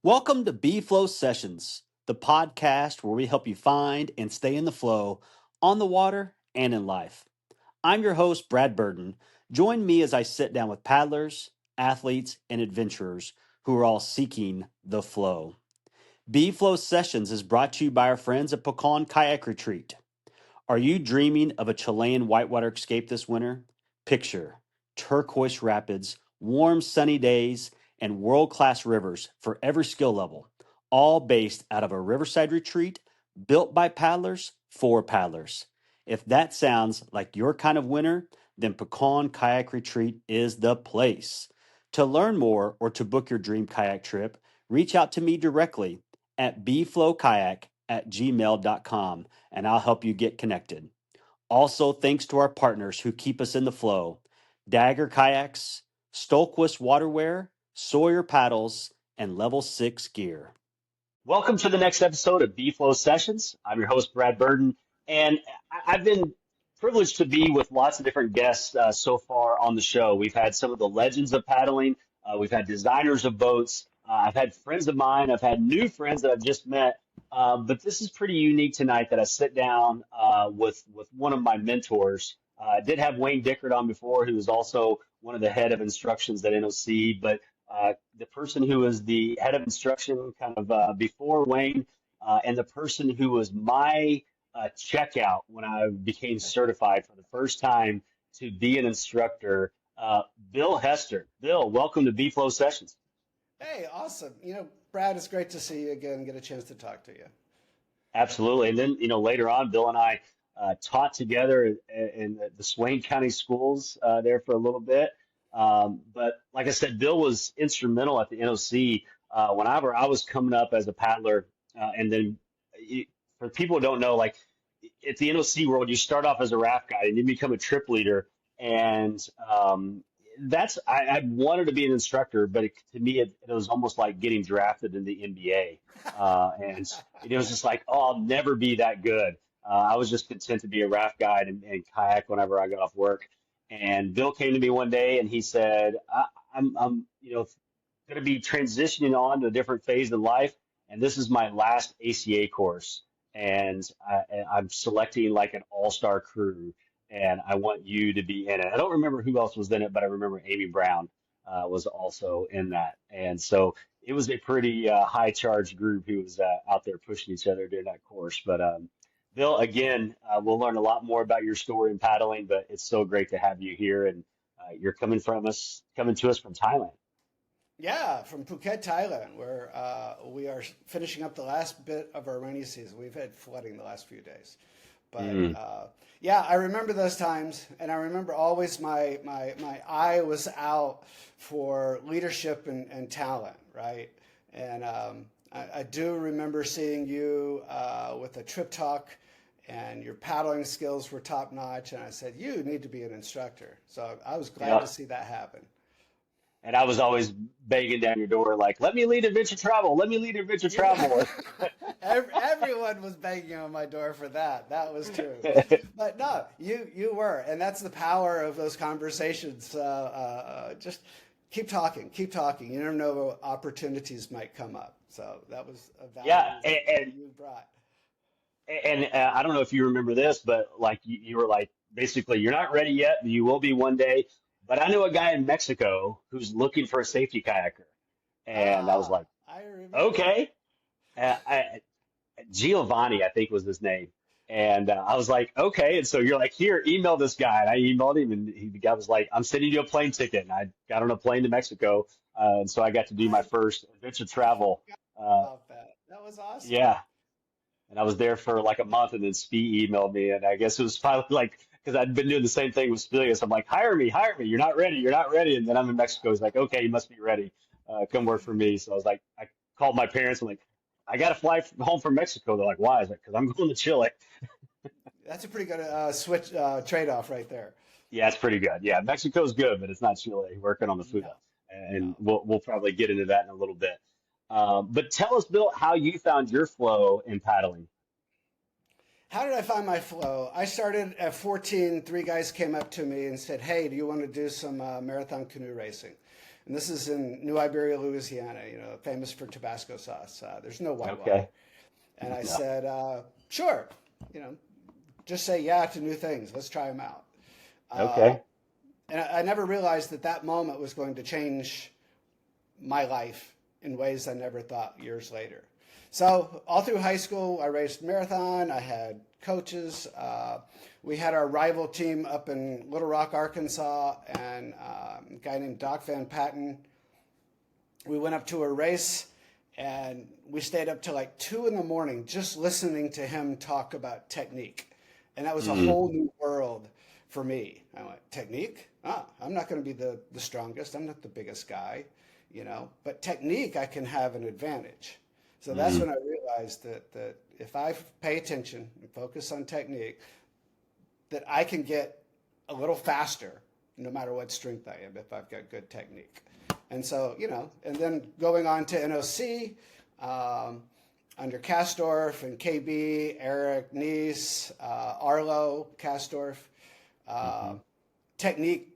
Welcome to B Flow Sessions, the podcast where we help you find and stay in the flow on the water and in life. I'm your host, Brad Burton. Join me as I sit down with paddlers, athletes, and adventurers who are all seeking the flow. B Flow Sessions is brought to you by our friends at Pecan Kayak Retreat. Are you dreaming of a Chilean whitewater escape this winter? Picture turquoise rapids, warm sunny days, and world-class rivers for every skill level, all based out of a riverside retreat built by paddlers for paddlers. If that sounds like your kind of winter, then Pecan Kayak Retreat is the place. To learn more or to book your dream kayak trip, reach out to me directly at bflowkayak@gmail.com and I'll help you get connected. Also, thanks to our partners who keep us in the flow: Dagger Kayaks, Stolquist Waterwear, Sawyer Paddles, and Level 6 Gear. Welcome to the next episode of B Flow Sessions. I'm your host, Brad Burton, and I've been privileged to be with lots of different guests so far on the show. We've had some of the legends of paddling, we've had designers of boats, I've had friends of mine, I've had new friends that I've just met. But this is pretty unique tonight that I sit down with one of my mentors. I did have Wayne Dickert on before, who was also one of the head of instructions at NOC, but the person who was the head of instruction kind of before Wayne, and the person who was my checkout when I became certified for the first time to be an instructor, Bill Hester. Bill, welcome to B Flow Sessions. Hey, awesome. Brad, it's great to see you again and get a chance to talk to you. Absolutely. And then, later on, Bill and I taught together in the Swain County schools there for a little bit. But like I said, Bill was instrumental at the NOC whenever I was coming up as a paddler. And then for people who don't know, like at the NOC world, you start off as a raft guide and you become a trip leader. And I wanted to be an instructor, but to me, it was almost like getting drafted in the NBA. And it was just like, oh, I'll never be that good. I was just content to be a raft guide and kayak whenever I got off work. And Bill came to me one day and he said, I'm going to be transitioning on to a different phase of life, and this is my last ACA course, and I'm selecting like an all-star crew, and I want you to be in it. I don't remember who else was in it, but I remember Amy Brown was also in that, and so it was a pretty high charged group who was out there pushing each other during that course. But Bill, again, we'll learn a lot more about your story in paddling, but it's so great to have you here, and you're coming to us from Thailand. Yeah, from Phuket, Thailand, where we are finishing up the last bit of our rainy season. We've had flooding the last few days. But Mm. yeah, I remember those times, and I remember always my eye was out for leadership and talent, right? And I do remember seeing you with a trip talk, and your paddling skills were top notch. And I said, you need to be an instructor. So I was glad to Yeah. see that happen. And I was always banging down your door, like, let me lead adventure travel. Let me lead adventure travel. Yeah. Everyone was banging on my door for that. That was true. But no, you were, and that's the power of those conversations. Just keep talking, keep talking. You never know what opportunities might come up. So that was a Yeah. value that And, you brought. I don't know if you remember this, but like you were like, basically, you're not ready yet, but you will be one day. But I know a guy in Mexico who's looking for a safety kayaker. And I was Ah, like, I remember. okay. Giovanni, I think was his name. And I was like, okay. And so you're like, here, email this guy. And I emailed him, and the guy was like, I'm sending you a plane ticket. And I got on a plane to Mexico. And so I got to do my I first adventure I travel. forgot Uh, about that. That was awesome. yeah. And I was there for like a month, and then Spee emailed me. And I guess it was probably like, because I'd been doing the same thing with Spilius. I'm like, hire me, hire me. You're not ready. You're not ready. And then I'm in Mexico. He's like, okay, you must be ready. Come work for me. So I was like, I called my parents. I'm like, I got to fly home from Mexico. They're like, why? I was like, because I'm going to Chile. That's a pretty good switch trade-off right there. Yeah, it's pretty good. Yeah, Mexico's good, but it's not Chile. Working on the food, No, and no. we'll probably get into that in a little bit. But tell us, Bill, how you found your flow in paddling. How did I find my flow? I started at 14. Three guys came up to me and said, hey, do you want to do some marathon canoe racing? and this is in New Iberia, Louisiana, famous for Tabasco sauce. There's no whitewater. Okay. And I No. said, sure, you know, just say yeah to new things. Let's try them out. Uh, Okay. and I never realized that that moment was going to change my life in ways I never thought years later. So all through high school, I raced marathon. I had coaches. We had our rival team up in Little Rock, Arkansas, and a guy named Doc Van Patten. We went up to a race, and we stayed up till like 2 in the morning just listening to him talk about technique. And that was a Mm, whole new world for me. I went, technique? I'm not going to be the strongest. I'm not the biggest guy, but technique, I can have an advantage. So that's mm, when I realized that if I pay attention and focus on technique, that I can get a little faster no matter what strength I am if I've got good technique. And so, and then going on to NOC, under Kastorf and KB, Eric, Nice, Arlo, Kastorf, uh, hmm. technique,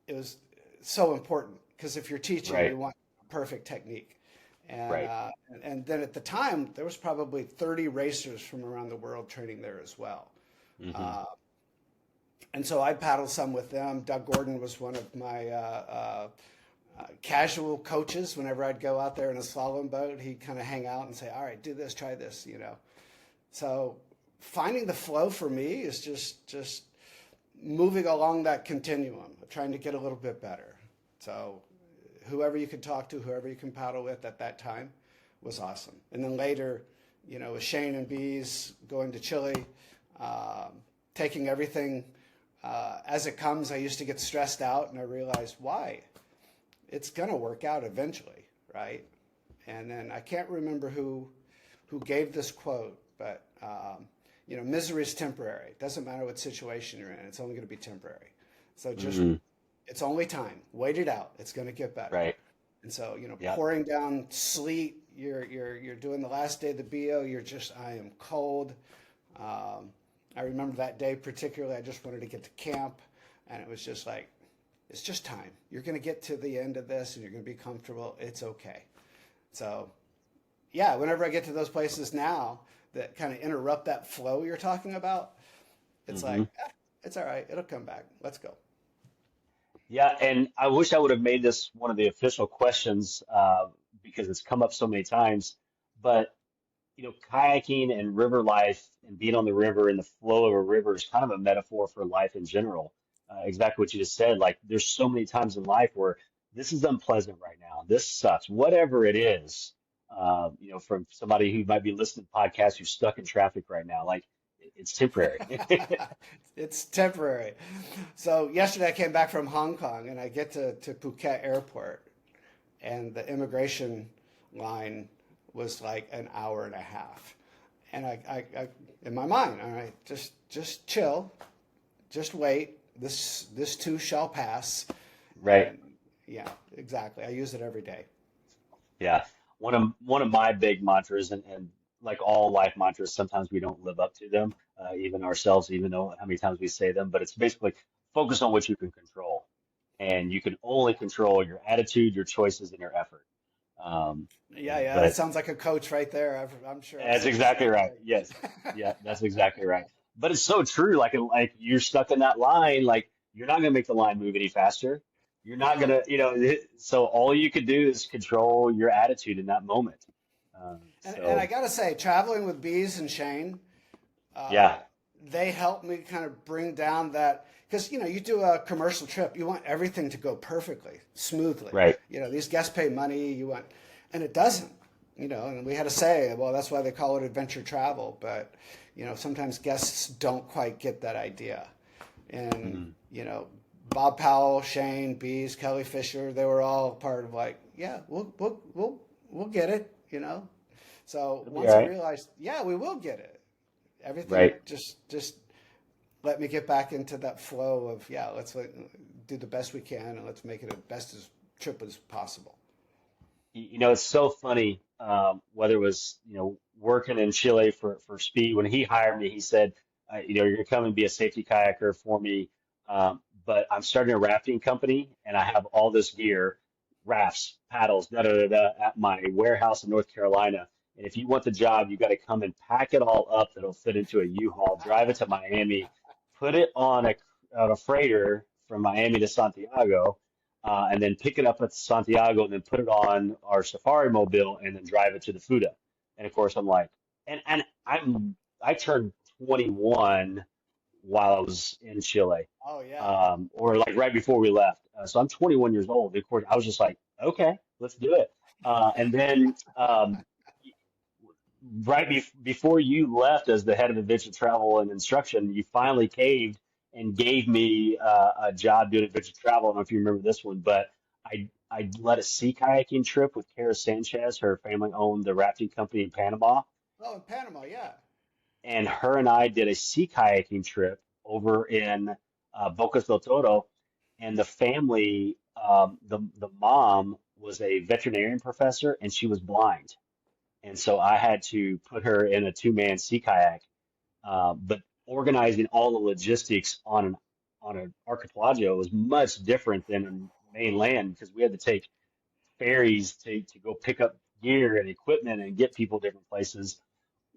it was so important because if you're teaching, Right. you want perfect technique. And, Right. uh, and then at the time, there was probably 30 racers from around the world training there as well. Hmm. Uh, and so I paddled some with them. Doug Gordon was one of my casual coaches. Whenever I'd go out there in a slalom boat, he'd kind of hang out and say, all right, do this, try this. So finding the flow for me is just moving along that continuum, trying to get a little bit better. So whoever you could talk to, whoever you can paddle with at that time was awesome. And then later, with Shane and Bees going to Chile, taking everything as it comes. I used to get stressed out, and I realized why. It's going to work out eventually, right? And then I can't remember who gave this quote, but misery is temporary. It doesn't matter what situation you're in; it's only going to be temporary. So just Hmm. it's only time. Wait it out. It's going to get better. Right. And so Yep. pouring down sleet. You're doing the last day of the BO. I am cold. Um, I remember that day particularly. I just wanted to get to camp, and it was just like, it's just time. You're going to get to the end of this, and you're going to be comfortable. It's okay. So, yeah, whenever I get to those places now that kind of interrupt that flow you're talking about, it's like, Hmm. it's all right. It'll come back. Let's go. Yeah, and I wish I would have made this one of the official questions because it's come up so many times. But kayaking and river life and being on the river and the flow of a river is kind of a metaphor for life in general. Exactly what you just said. Like, there's so many times in life where this is unpleasant right now. This sucks. Whatever it is, from somebody who might be listening to podcasts who's stuck in traffic right now, like it's temporary. It's temporary. So yesterday I came back from Hong Kong and I get to Phuket Airport and the immigration line was like an hour and a half. And I in my mind, all right, just chill, just wait. This too shall pass. Right. And yeah, exactly. I use it every day. Yeah. One of my big mantras, and like all life mantras, sometimes we don't live up to them, even ourselves, even though how many times we say them. But it's basically focus on what you can control, and you can only control your attitude, your choices, and your effort. Um, Yeah, that but sounds like a coach right there. I'm sure I've that's said the exactly same right. Yes. thing. Yeah, that's exactly right. But it's so true. Like you're stuck in that line. Like you're not gonna make the line move any faster. You're not No. so all you could do is control your attitude in that moment. And I So gotta say, traveling with Bees and Shane, yeah, uh, they helped me kind of bring down that because you do a commercial trip, you want everything to go perfectly, smoothly. right. These guests pay money, and it doesn't. And we had to say, well, that's why they call it adventure travel. But sometimes guests don't quite get that idea. And Mm, Bob Powell, Shane, Bees, Kelly Fisher, they were all part of like, yeah, we'll get it. So it'll be once all I right. realized, yeah, we will get it. Everything Right. just let me get back into that flow of yeah, do the best we can and let's make it the best as trip as possible. It's so funny. Whether it was working in Chile for Speed, when he hired me, he said, you're gonna come and be a safety kayaker for me, but I'm starting a rafting company and I have all this gear. rafts, paddles, da da da da, at my warehouse in North Carolina. And if you want the job, you got to come and pack it all up that'll fit into a U-Haul, drive it to Miami, put it on a freighter from Miami to Santiago, and then pick it up at Santiago, and then put it on our safari mobile, and then drive it to the Fuda. And of course, I'm like, I turned 21 while I was in Chile, Oh yeah. or like right before we left. So I'm 21 years old. Of course, I was just like, okay, let's do it. And then before you left as the head of adventure travel and instruction, you finally caved and gave me a job doing adventure travel. I don't know if you remember this one, but I led a sea kayaking trip with Kara Sanchez. Her family owned the rafting company in Panama, Oh, in Panama, yeah. and her and I did a sea kayaking trip over in Bocas del Toro, and the family, the mom was a veterinarian professor, and she was blind, and so I had to put her in a two-man sea kayak. But organizing all the logistics on an archipelago was much different than on mainland because we had to take ferries to go pick up gear and equipment and get people different places.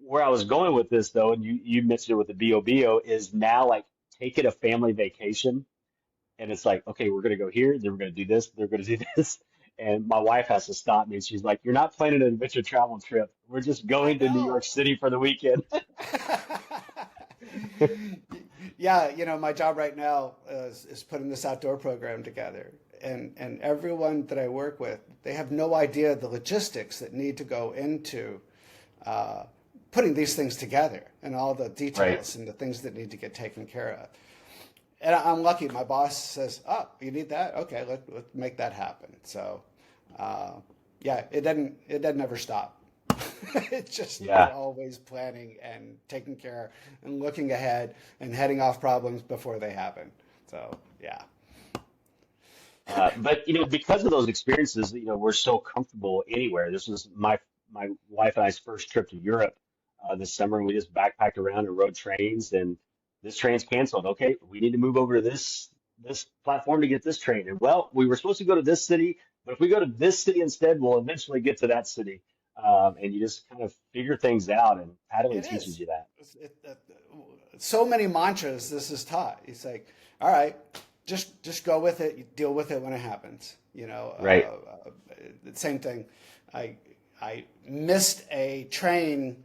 Where I was going with this though, and you mentioned it with the BOBO, is now like take it a family vacation, and it's like, okay, we're gonna go here, then we're gonna do this, they're gonna do this. And my wife has to stop me. She's like, "You're not planning an adventure travel trip. We're just I going to New York know. City for the weekend." Yeah, my job right now is putting this outdoor program together. And everyone that I work with, they have no idea the logistics that need to go into uh, putting these things together and all the Right. details and the things that need to get taken care of. And I'm lucky. My boss says, "Oh, you need that? Okay, let's make that happen." So, uh, yeah, it doesn't ever stop. It's just we're Yeah. always planning and taking care and looking ahead and heading off problems before they happen. So, yeah. But because of those experiences, we're so comfortable anywhere. This was my wife and I's first trip to Europe this summer, and we just backpacked around and rode trains. And this train's canceled. Okay, we need to move over to this platform to get this train. And well, we were supposed to go to this city, but if we go to this city instead, we'll eventually get to that city. And you just kind of figure things out, and paddling It teaches is. you that. So many mantras this is taught. It's like, all right, just go with it. You deal with it when it happens. Right. Same thing. I I missed a train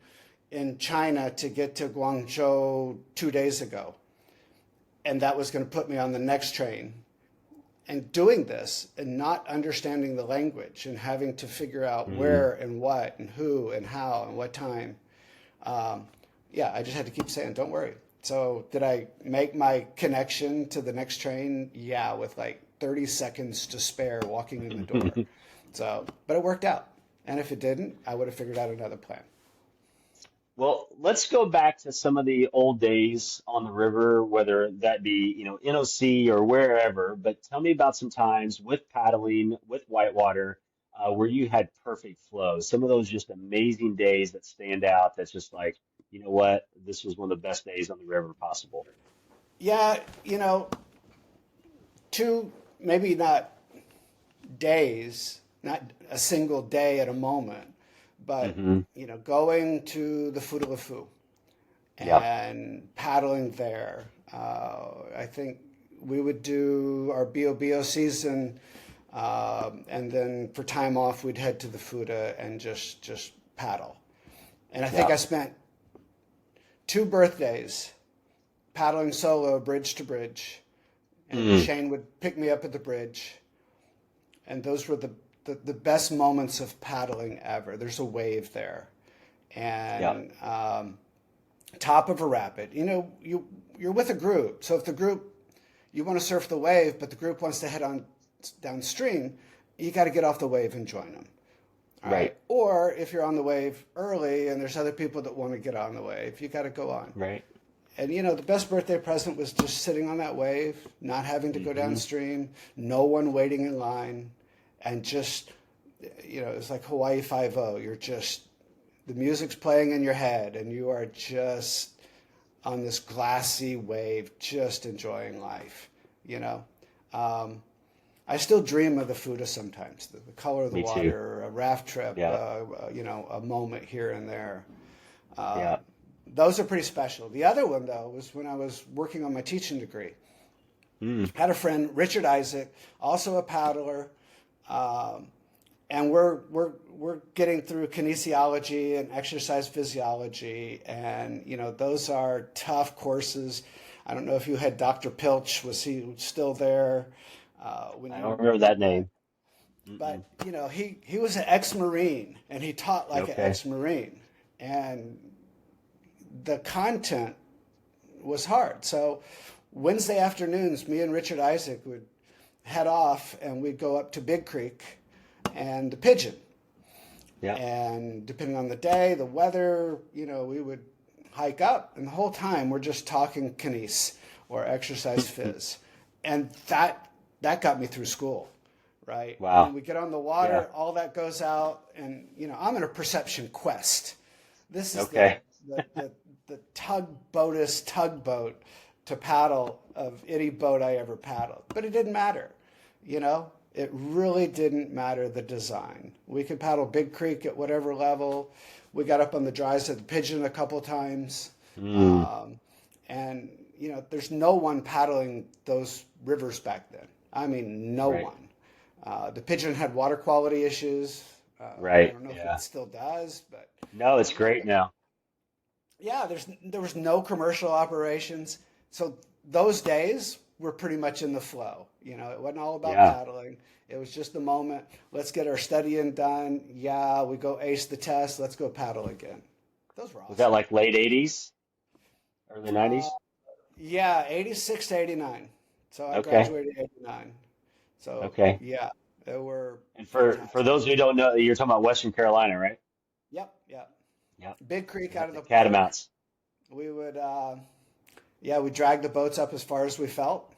in China to get to Guangzhou 2 days ago, and that was going to put me on the next train. And doing this and not understanding the language and having to figure out Mm. where and what and who and how and what time, um, yeah, I just had to keep saying, don't worry. So, did I make my connection to the next train? Yeah, with like 30 seconds to spare walking in the door. So, but it worked out. And if it didn't, I would have figured out another plan. Well, let's go back to some of the old days on the river, whether that be, NOC or wherever. But tell me about some times with paddling, with whitewater, where you had perfect flow. Some of those just amazing days that stand out. That's just like, you know what, this was one of the best days on the river possible. Yeah, two, maybe not days, not a single day at a moment, but Hmm. going to the Futu Yep. and paddling there. I think we would do our BOBO season, and then for time off, we'd head to the Futa and just paddle. And I think I Yep. spent 2 birthdays paddling solo, bridge to bridge, and Mm. Shane would pick me up at the bridge, and those were the best moments of paddling ever. There's a wave there, Yep. and top of a rapid. You're with a group, so if the group you want to surf the wave, but the group wants to head on downstream, you got to get off the wave and join them. All right. Right. Or if you're on the wave early and there's other people that want to get on the wave, you got to go on. Right. And the best birthday present was just sitting on that wave, not having to go Hmm. downstream, no one waiting in line, and just, it's like Hawaii 5-0. You're just, the music's playing in your head, and you are just on this glassy wave, just enjoying life, you know. Um, I still dream of the Fuda sometimes, the color of the Me too. water, a raft trip, Yeah. a moment here and there. Yeah. Those are pretty special. The other one, though, was when I was working on my teaching degree. Mm. Had a friend, Richard Isaac, also a paddler, um, and we're getting through kinesiology and exercise physiology, and those are tough courses. I don't know if you had Dr. Pilch. Was he still there when I you don't remember did that that? name. But Mm-mm. he was an ex-Marine, and he taught like an Okay. ex-Marine, and the content was hard. So Wednesday afternoons, me and Richard Isaac would head off, and we'd go up to Big Creek and the Pigeon. Yeah. And depending on the day, the weather, we would hike up, and the whole time we're just talking kines or exercise phys, and that got me through school, right? And then Wow. we get on the Yeah. water, all that goes out, and I'm in a perception quest. This is the Okay. the the, the tugboat to paddle of any boat I ever paddled, but it didn't matter, you know. It really didn't matter the design. We could paddle Big Creek at whatever level. We got up on the dries at the Pigeon a couple times. Mm. Um, and, there's no one paddling those rivers back then. I mean, no Right. one. The Pigeon had water quality issues. I Right. don't know if it Yeah. still does, but No, it's great now. yeah, there was no commercial operations. So those days were pretty much in the flow. It wasn't all about Yeah. paddling. It was just the moment. Let's get our studying done. Yeah, we go ace the test. Let's go paddle again. Those were Was that awesome. like late 80s, early Uh, 90s? yeah, 86 to 89. So I Okay. graduated 89. So Okay. yeah, they were And for fantastic. those who don't know, you're talking about Western Carolina, right? Yep, yep. Yep. Big Creek Yep. out of The the park. Catamounts. We would yeah, we dragged the boats up as far as we felt,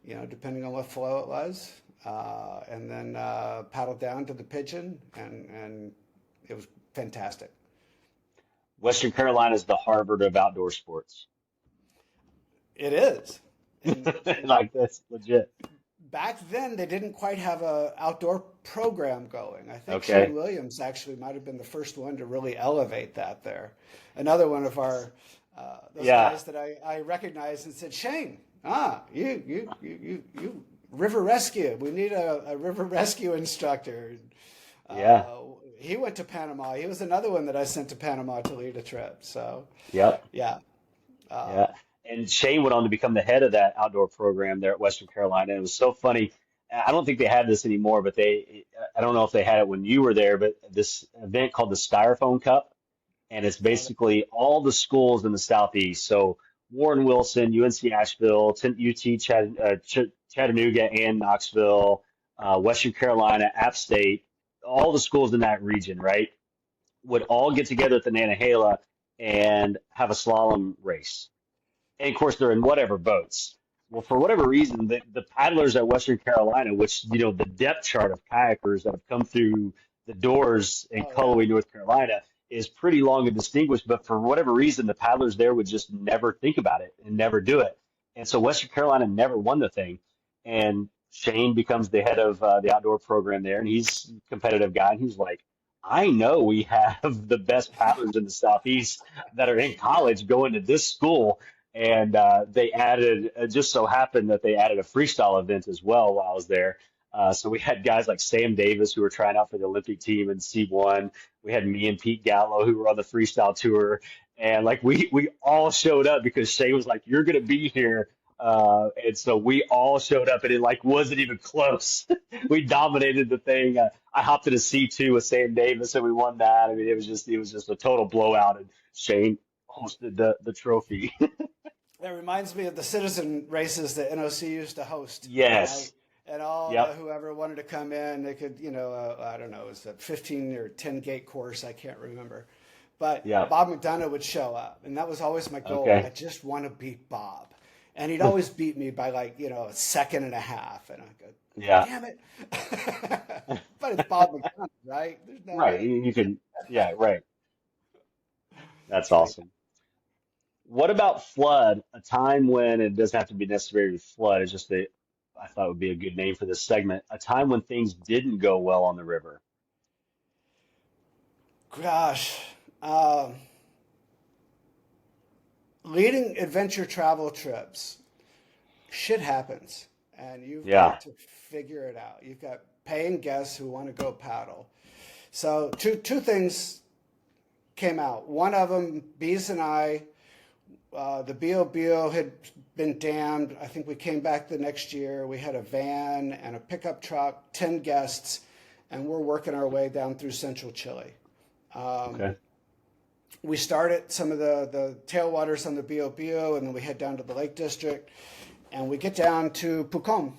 depending on what flow it was, and then paddled down to the Pigeon, and it was fantastic. Western Carolina is the Harvard of outdoor sports. It is, and Like that's legit. back then they didn't quite have a outdoor program going. I think Shane Okay. Williams actually might have been the first one to really elevate that there. Another one of our those Yeah. guys that I recognized and said, Shane, you river rescue. We need a river rescue instructor. Yeah. Uh, he went to Panama. He was another one that I sent to Panama to lead a trip. So Yep. yeah, Yeah. And Shane went on to become the head of that outdoor program there at Western Carolina. It was so funny. I don't think they have this anymore, but I don't know if they had it when you were there, but this event called the Styrofoam Cup. And it's uh, basically all the schools in the Southeast. So Warren Wilson, UNC Asheville, UT Chattanooga and Knoxville, Western Carolina, App State, all the schools in that region, right, would all get together at the Nantahala and have a slalom race. And of course, they're in whatever boats. Well, for whatever reason, the paddlers at Western Carolina, which, the depth chart of kayakers that have come through the doors in oh yeah. Cullowhee, North Carolina, is pretty long and distinguished. But for whatever reason, the paddlers there would just never think about it and never do it. And so Western Carolina never won the thing. And Shane becomes the head of the outdoor program there, and he's a competitive guy. And he's like, I know we have the best paddlers in the Southeast that are in college going to this school, and they added, it just so happened that they added a freestyle event as well while I was there. So we had guys like Sam Davis who were trying out for the Olympic team in C1. We had me and Pete Gallo who were on the freestyle tour, and like we all showed up because Shay was like, "You're gonna be here," and so we all showed up, and it like wasn't even close. We dominated the thing. I hopped in a C2 with Sam Davis, and we won that. I mean, it was just a total blowout, and Shane hosted the trophy. That reminds me of the citizen races that NOC used to host, right? Yes. And all Yep. whoever wanted to come in, they could, I don't know, it was a 15 or 10 gate course, I can't remember. But Yep. Bob McDonough would show up, and that was always my goal. I Okay. just want to beat Bob. And he'd always beat me by like, a second and a half. And I go, Yeah. damn it. But it's Bob McDonough, right? There's no Right. way. You can. Yeah. Right. That's It's like, awesome. What about flood? A time when it doesn't have to be necessarily flood. It's just I thought would be a good name for this segment. A time when things didn't go well on the river. Gosh, um, leading adventure travel trips, shit happens, and you've Yeah. got to figure it out. You've got paying guests who want to go paddle. So two things came out. One of them, Bees and I, the Bio had been dammed. I think we came back the next year. We had a van and a pickup truck, 10 guests, and we're working our way down through central Chile. Um, Okay. we start at some of the tailwaters on the Bio, and then we head down to the Lake District, and we get down to Pucón,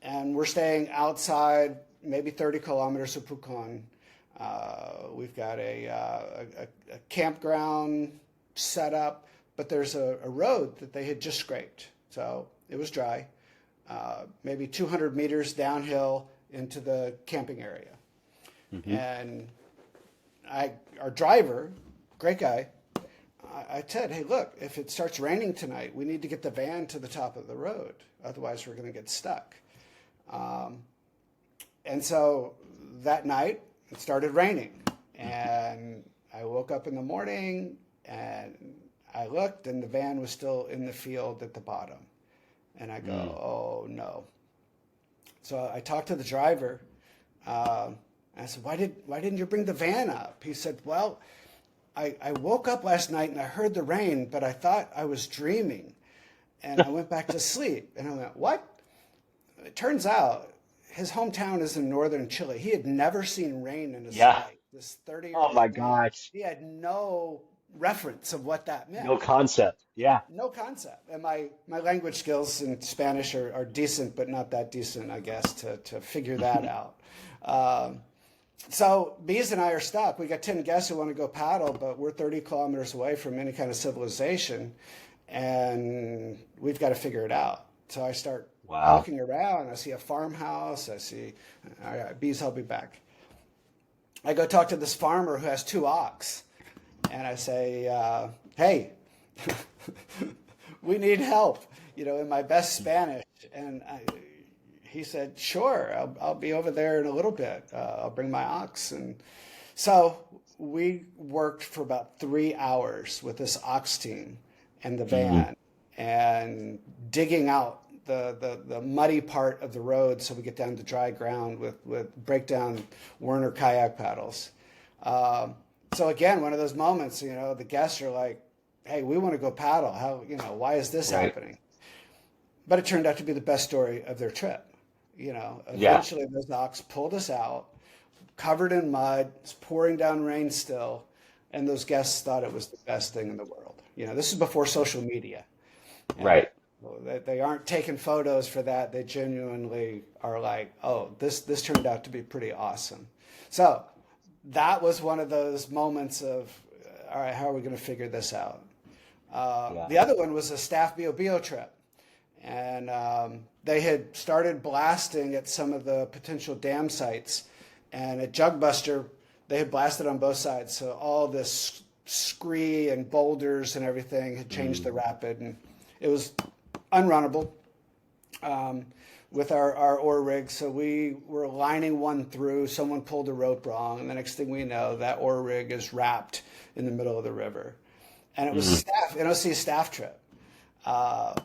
and we're staying outside, maybe 30 kilometers of Pucón. We've got a campground set up, but there's a road that they had just scraped, so it was dry. Maybe 200 meters downhill into the camping area, Hmm. and our driver, great guy, I said, hey, look, if it starts raining tonight, we need to get the van to the top of the road. Otherwise, we're going to get stuck. Um, and so that night, it started raining. And I woke up in the morning and I looked, and the van was still in the field at the bottom. And I go, Mm. oh no. So I talked to the driver. I said, why didn't you bring the van up? He said, well, I woke up last night and I heard the rain, but I thought I was dreaming. And I went back to sleep. And I went, what? It turns out his hometown is in northern Chile. He had never seen rain in his Yeah. life. This Oh 30-year-old my man, gosh. he had no reference of what that meant. No concept. Yeah. No concept. And my language skills in Spanish are decent, but not that decent, I guess, to figure that out. Um, so Bees and I are stuck. We got 10 guests who want to go paddle, but we're 30 kilometers away from any kind of civilization, and we've got to figure it out. So I start Wow. looking around. I see a farmhouse. I see, all right, Bees, I'll be back. I go talk to this farmer who has 2 ox, and I say, hey, we need help, in my best Spanish. And he said, sure, I'll be over there in a little bit. I'll bring my ox. And so we worked for about 3 hours with this ox team and the Hmm. van and digging out the muddy part of the road so we get down to dry ground with breakdown Werner kayak paddles. So again, one of those moments, the guests are like, hey, we want to go paddle. Why is this Right. happening? But it turned out to be the best story of their trip. Yeah. Eventually those ox pulled us out, covered in mud, it's pouring down rain still, and those guests thought it was the best thing in the world. This is before social media, and Right. they aren't taking photos for that. They genuinely are like, oh, this turned out to be pretty awesome. So that was one of those moments of, all right, how are we going to figure this out? Yeah. The other one was a staff BOBO trip. And they had started blasting at some of the potential dam sites. And at Jugbuster, they had blasted on both sides. So all this scree and boulders and everything had changed the Mm. rapid. And it was unrunnable with our oar rig. So we were lining one through. Someone pulled the rope wrong. And the next thing we know, that oar rig is wrapped in the middle of the river. And it was a Mm. staff, NOC staff trip. Uh,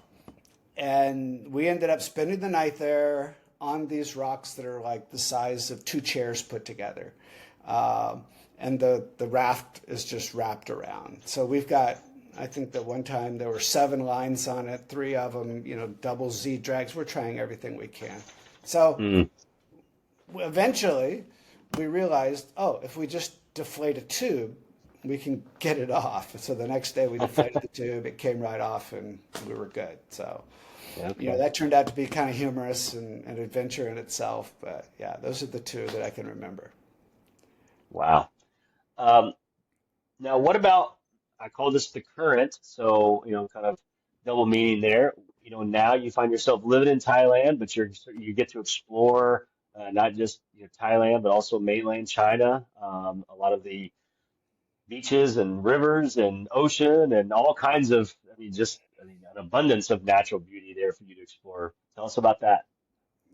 and we ended up spending the night there on these rocks that are like the size of 2 chairs put together. And the raft is just wrapped around. So we've got, I think that one time there were 7 lines on it, 3 of them, double Z drags. We're trying everything we can. So Mm. eventually we realized, oh, if we just deflate a tube, we can get it off. So the next day we deflated the tube, it came right off, and we were good. So, Okay. that turned out to be kind of humorous and an adventure in itself. But yeah, those are the 2 that I can remember. Wow. Um, Now, what about, I call this the current, so, kind of double meaning there. Now you find yourself living in Thailand, but you get to explore not just Thailand, but also mainland China. A lot of the beaches and rivers and ocean and all kinds of, an abundance of natural beauty there for you to explore. Tell us about that.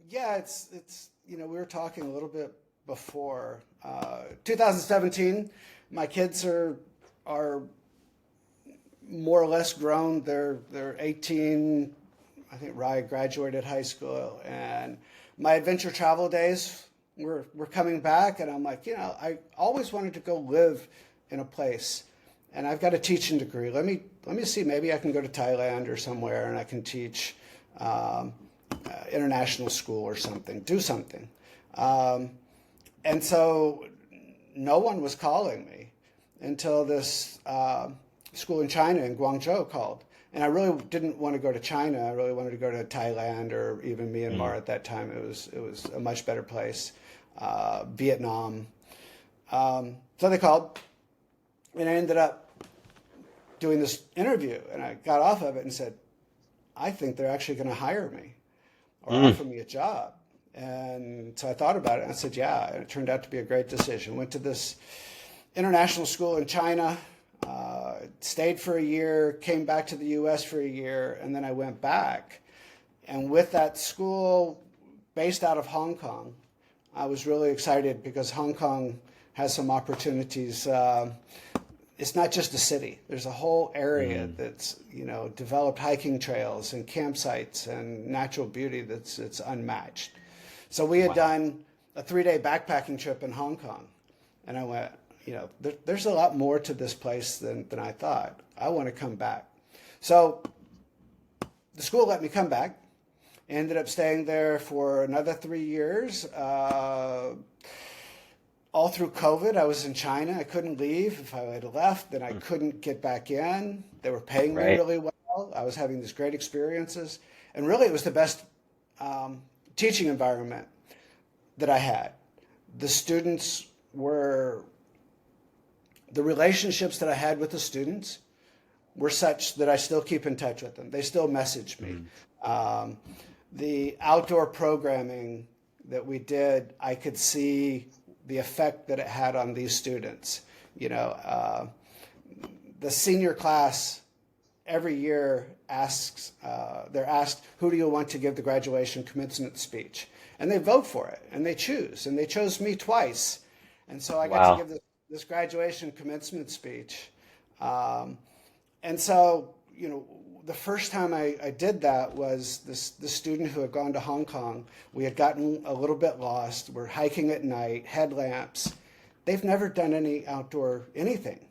Yeah, it's we were talking a little bit before 2017. My kids are more or less grown. They're 18. I think Rye graduated high school, and my adventure travel days were coming back, and I'm like, I always wanted to go live in a place, and I've got a teaching degree. Let me see, maybe I can go to Thailand or somewhere, and I can teach international school or something, do something. Um, and so no one was calling me until this school in China in Guangzhou called. And I really didn't want to go to China. I really wanted to go to Thailand or even Myanmar Mm. at that time. It was a much better place. Vietnam. So they called, and I ended up doing this interview. And I got off of it and said, I think they're actually going to hire me or Mm. offer me a job. And so I thought about it, and I said, yeah. And it turned out to be a great decision. Went to this international school in China, stayed for a year, came back to the U.S. for a year, and then I went back. And with that school, based out of Hong Kong, I was really excited because Hong Kong has some opportunities. It's not just a city. There's a whole area Mm. that's developed hiking trails and campsites and natural beauty it's unmatched. So we had Wow. done a 3-day backpacking trip in Hong Kong, and I went, there's a lot more to this place than I thought. I want to come back. So the school let me come back. Ended up staying there for another 3 years. All through COVID, I was in China. I couldn't leave. If I had left, then I Mm. couldn't get back in. They were paying me Right. really well. I was having these great experiences. And really, it was the best um, teaching environment that I had. The students were, the relationships that I had with the students were such that I still keep in touch with them. They still message me. Mm. Um, the outdoor programming that we did, I could see the effect that it had on these students. You know, the senior class every year they're asked, who do you want to give the graduation commencement speech? And they vote for it, and they choose. And they chose me twice. And so I got to Wow. give this graduation commencement speech. Um, and so, the first time I did that was this student who had gone to Hong Kong. We had gotten a little bit lost. We're hiking at night, headlamps. They've never done any outdoor anything.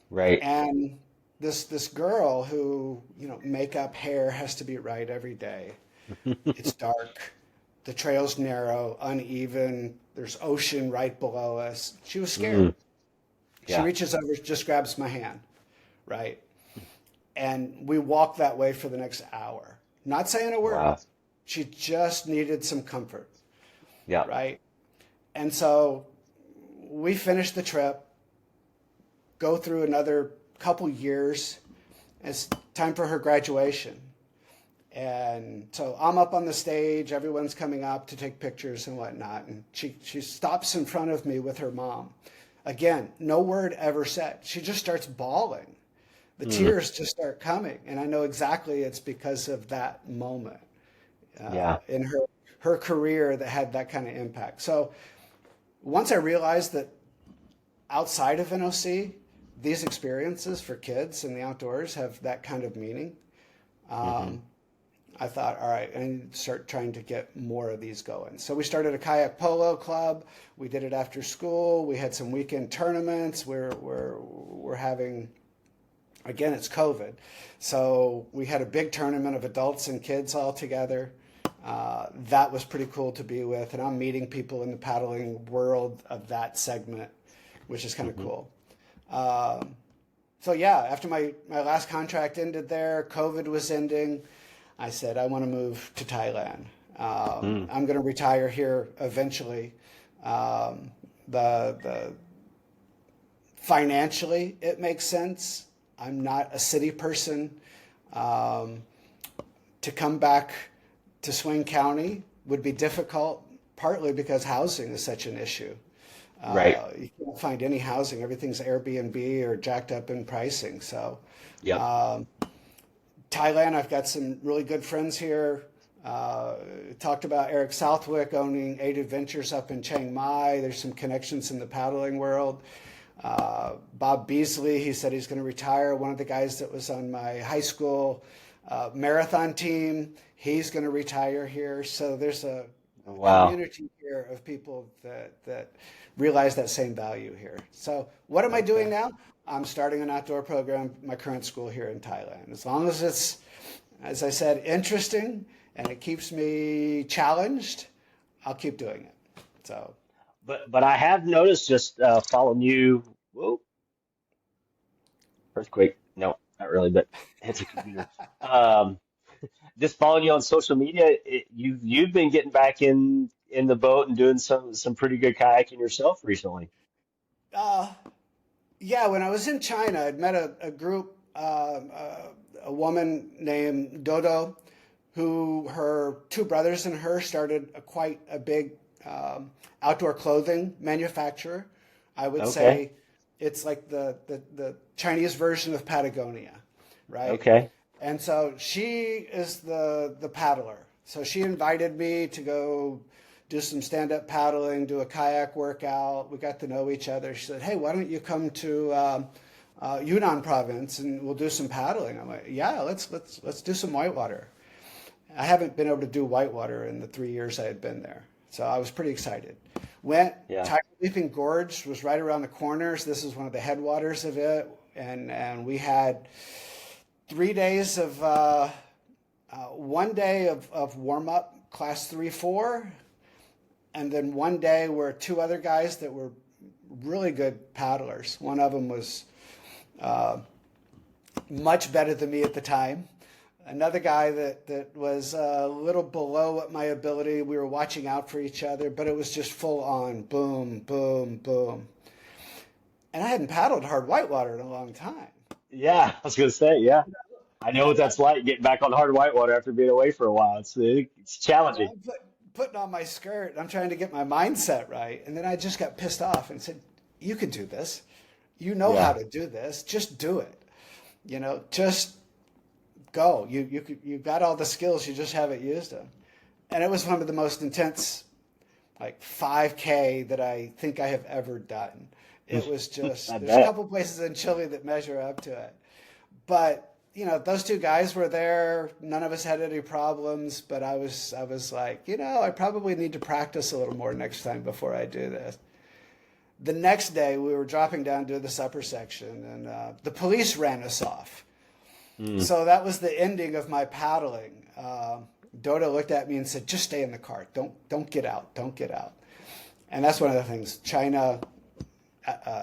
Right. And this girl who, makeup, hair has to be right every day. It's dark. The trail's narrow, uneven. There's ocean right below us. She was scared. Mm. She Yeah. reaches over, just grabs my hand, right? And we walked that way for the next hour, not saying a word. Wow. She just needed some comfort, Yeah. right? And so we finished the trip, go through another couple years. It's time for her graduation. And so I'm up on the stage, everyone's coming up to take pictures and whatnot. And she stops in front of me with her mom. Again, no word ever said. She just starts bawling. The Mm. tears just start coming. And I know exactly it's because of that moment Yeah. in her career that had that kind of impact. So once I realized that outside of NOC, these experiences for kids in the outdoors have that kind of meaning. Hmm. Um, I thought, all right, I need to start trying to get more of these going. So we started a kayak polo club. We did it after school. We had some weekend tournaments. We're having, again, it's COVID. So we had a big tournament of adults and kids all together. That was pretty cool to be with. And I'm meeting people in the paddling world of that segment, which is kind of Hmm. cool. Um, so yeah, after my last contract ended there, COVID was ending. I said, I want to move to Thailand. Mm. I'm going to retire here eventually. Um, the financially, it makes sense. I'm not a city person. Um, to come back to Swain County would be difficult, partly because housing is such an issue. Right. You can't find any housing. Everything's Airbnb or jacked up in pricing. So Yep. um, Thailand, I've got some really good friends here. Uh, Talked about Eric Southwick owning 8 Adventures up in Chiang Mai. There's some connections in the paddling world. Bob Beasley, he said he's going to retire. One of the guys that was on my high school marathon team, he's going to retire here. So there's a Wow. community here of people that realize that same value here. So what am I doing Okay. now? I'm starting an outdoor program at my current school here in Thailand. As long as it's, as I said, interesting and it keeps me challenged, I'll keep doing it. So But I have noticed just following you. Whoa, earthquake. No, not really, but hits a computer. Um, just following you on social media, you've been getting back in the boat and doing some pretty good kayaking yourself recently. uh, yeah, when I was in China, I'd met a group, a woman named Dodo, who her two brothers and her started quite a big outdoor clothing manufacturer. I would Okay. say it's like the Chinese version of Patagonia, right? Okay. And so she is the paddler. So she invited me to go do some stand up paddling, do a kayak workout. We got to know each other. She said, "Hey, why don't you come to Yunnan province and we'll do some paddling?" I'm like, "Yeah, let's do some whitewater." I haven't been able to do whitewater in the 3 years I had been there. So I was pretty excited. Went, Yeah. Tiger Leaping Gorge was right around the corners. This is one of the headwaters of it. And we had 3 days of, one day of warm up, class 3, 4. And then one day where two other guys that were really good paddlers. One of them was much better than me at the time. Another guy that was a little below what my ability. We were watching out for each other, but it was just full on boom, boom, boom. And I hadn't paddled hard whitewater in a long time. Yeah. I was gonna say, yeah. I know what And that's like getting back on hard whitewater after being away for a while. It's so challenging. I'm putting on my skirt. I'm trying to get my mindset right. And then I just got pissed off and said, "You can do this. You know how Yeah. to do this. Just do it. Just go. You've got all the skills. You just haven't used them." And it was one of the most intense, like 5K that I think I have ever done. It was I just, there's a bet. couple places in Chile that measure up to it. But, those two guys were there. None of us had any problems, but I was like, I probably need to practice a little more next time before I do this. The next day, we were dropping down to this upper section, and the police ran us off. Mm. So that was the ending of my paddling. Dodo looked at me and said, "Just stay in the cart. Don't get out. Don't get out." And that's one of the things. China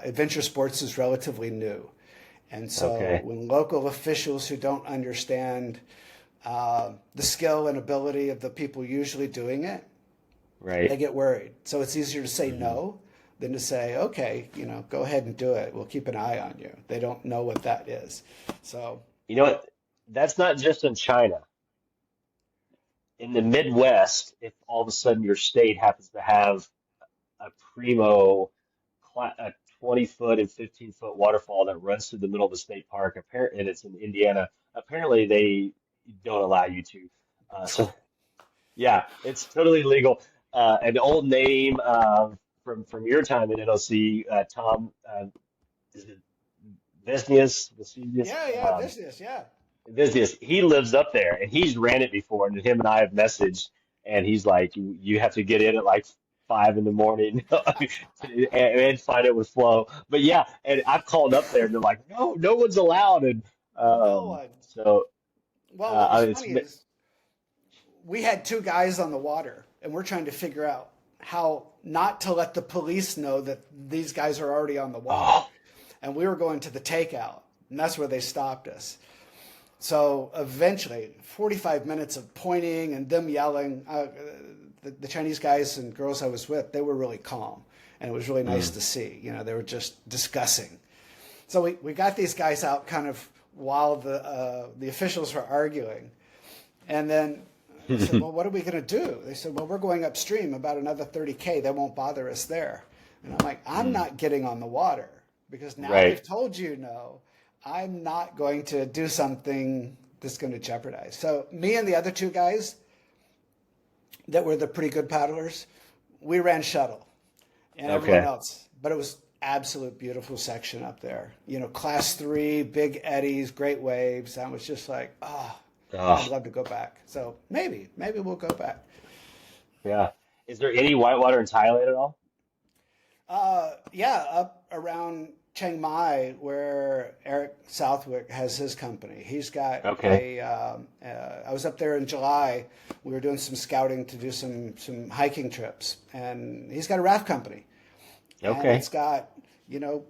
adventure sports is relatively new, and so Okay. when local officials who don't understand the skill and ability of the people usually doing it, they Right. get worried. So it's easier to say Hmm. no than to say, "Okay, go ahead and do it. We'll keep an eye on you." They don't know what that is. So You know what? That's not just in China. In the Midwest, if all of a sudden your state happens to have a primo, a 20-foot and 15-foot waterfall that runs through the middle of the state park, and it's in Indiana, apparently they don't allow you to. So yeah, it's totally legal. An old name from your time in NOC, Tom, is it Vesnius? Vesnius? yeah, yeah, business, yeah. Business. He lives up there, and he's ran it before, and him and I have messaged, and he's like, you have to get in at like 5 in the morning and find it with flow. But yeah, and I've called up there, and they're like, no, no one's allowed, and No one. so Well, what was it's funny is we had two guys on the water, and we're trying to figure out how not to let the police know that these guys are already on the water. oh And we were going to the takeout, and that's where they stopped us. So eventually, 45 minutes of pointing and them yelling. The Chinese guys and girls I was with, they were really calm, and it was really nice mm, to see. They were just discussing. So we got these guys out kind of while the officials were arguing, and then I said, "Well, what are we going to do?" They said, "Well, we're going upstream about another 30K. They won't bother us there." And I'm like, "I'm mm, not getting on the water because now they've right, told you no. I'm not going to do something that's going to jeopardize." So me and the other two guys, that were the pretty good paddlers, we ran shuttle, and everyone Okay. else. But it was absolute beautiful section up there. You know, class three, big eddies, great waves. I was just like, oh, I'd Oh, love to go back. So maybe we'll go back. yeah. Is there any whitewater in Thailand at all? Yeah, up around Chiang Mai, where Eric Southwick has his company. He's got Okay. I was up there in July. We were doing some scouting to do some hiking trips, and he's got a raft company, and it's Okay. got you know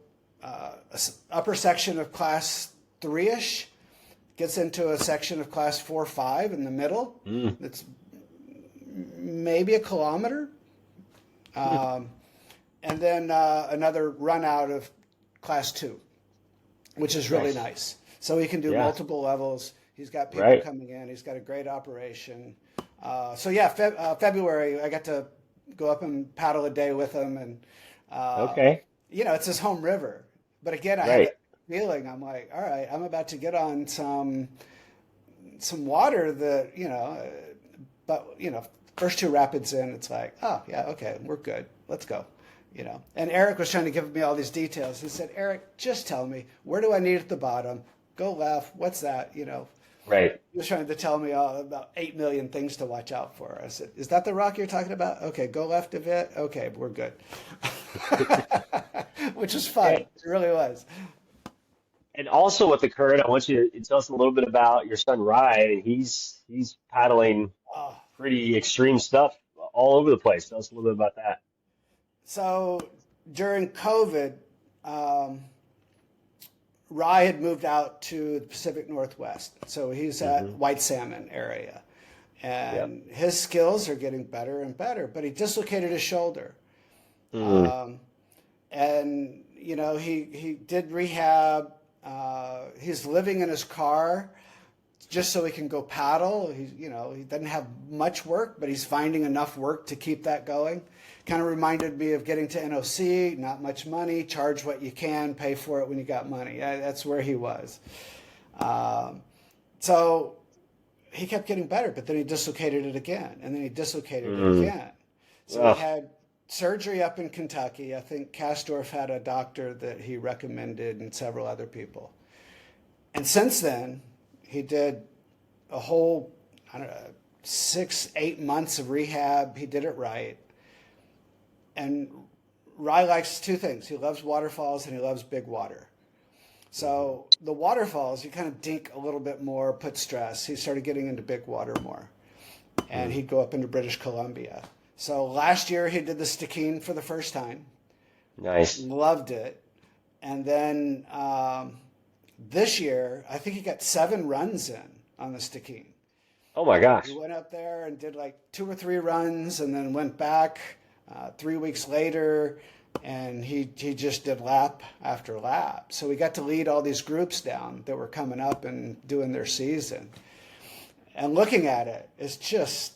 upper section of class three-ish, gets into a section of class 4, 5 in the middle. Mm. That's maybe a kilometer. Um, and then another run out of class two, which is really Nice. nice. So he can do Yeah. multiple levels. He's got people Right. coming in. He's got a great operation. So yeah, February I got to go up and paddle a day with him, and uh, Okay. it's his home river. But again, I had Right. that feeling. I'm like, all right, I'm about to get on some water that but first two rapids in, it's like, oh yeah, okay, we're good. Let's go. And Eric was trying to give me all these details. He said, Eric, just tell me, where do I need at the bottom? Go left. What's that? Right. He was trying to tell me all about 8 million things to watch out for. I said, is that the rock you're talking about? Okay, go left a bit. Okay, we're good. Which was fun. And, It really was. and also with the current, I want you to tell us a little bit about your son Ryan. He's paddling Oh. pretty extreme stuff all over the place. Tell us a little bit about that. So during COVID, um, Rye had moved out to the Pacific Northwest. So he's at Hmm. White Salmon area. Yep. And his skills are getting better and better, but he dislocated his shoulder. Mm. Um, and, he did rehab. He's living in his car just so he can go paddle. He doesn't have much work, but he's finding enough work to keep that going. Kind of reminded me of getting to NOC, not much money, charge what you can, pay for it when you got money. That's where he was. Um, so he kept getting better, but then he dislocated it again, and then he dislocated it Mm. again. So he Ugh. had surgery up in Kentucky. I think Kastorf had a doctor that he recommended and several other people. And since then, he did a whole, I don't know, 6, 8 months of rehab. He did it right. And Rye likes two things. He loves waterfalls and he loves big water. Mhm. So the waterfalls, you kind of dink a little bit more, put stress. He started getting into big water more. And Mm. he'd go up into British Columbia. So last year he did the Stikine for the first time. Nice. Loved it. And then this year, I think he got 7 runs in on the Stikine. Oh my He gosh. went up there and did like 2 or 3 runs and then went back 3 weeks later, and he just did lap after lap. So we got to lead all these groups down that were coming up and doing their season. And looking at it, it's just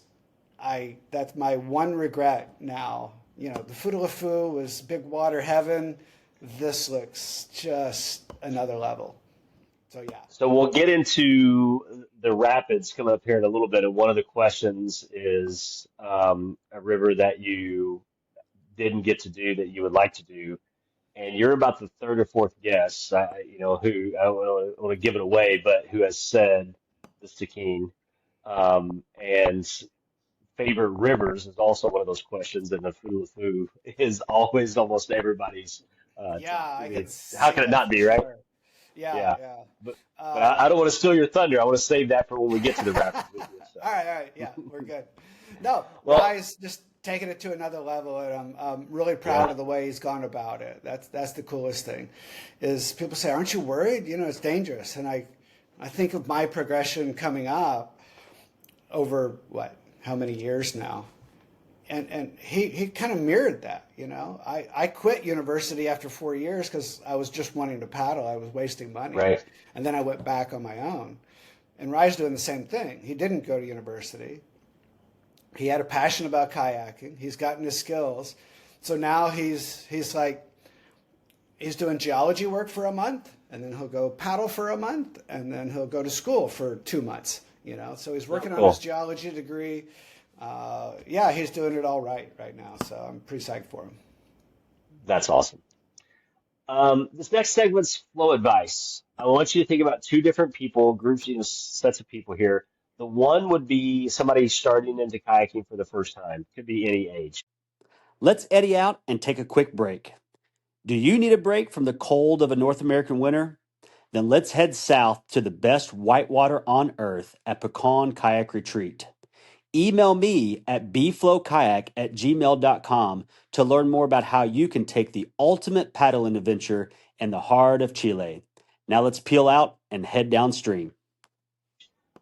that's my one regret now. The Futalafu was big water heaven. This looks just another level. So yeah. So we'll get into the rapids coming up here in a little bit. And one of the questions is a river that you didn't get to do that you would like to do. And you're about the third or fourth guest, who I don't want to give it away, but who has said the Stikine. And favorite rivers is also one of those questions, and the Fu is always almost everybody's Yeah, top. I I can mean, how see can it that not for be, right? sure. Yeah, Yeah. yeah. But I Um, don't want to steal your thunder. I want to save that for when we get to the rapids with you. So, all right, yeah, we're good. No, well, Rye's just taking it to another level, and I'm really proud yeah. of the way he's gone about it. That's the coolest thing, is people say, "Aren't you worried? It's dangerous." And I think of my progression coming up over how many years now, and he kind of mirrored that. I quit university after 4 years because I was just wanting to paddle. I was wasting money, Right. and then I went back on my own. And Rye's doing the same thing. He didn't go to university. He had a passion about kayaking. He's gotten his skills. So now he's like he's doing geology work for a month, and then he'll go paddle for a month, and then he'll go to school for 2 months. So he's Oh, working on his cool. geology degree. yeah, he's doing it all right now. So I'm pretty psyched for him. That's awesome. This next segment's flow advice. I want you to think about two different people, groups, sets of people here. The one would be somebody starting into kayaking for the first time. Could be any age. Let's eddy out and take a quick break. Do you need a break from the cold of a North American winter? Then let's head south to the best whitewater on earth at Pecan Kayak Retreat. Email me at bflowkayak@gmail.com to learn more about how you can take the ultimate paddling adventure in the heart of Chile. Now let's peel out and head downstream.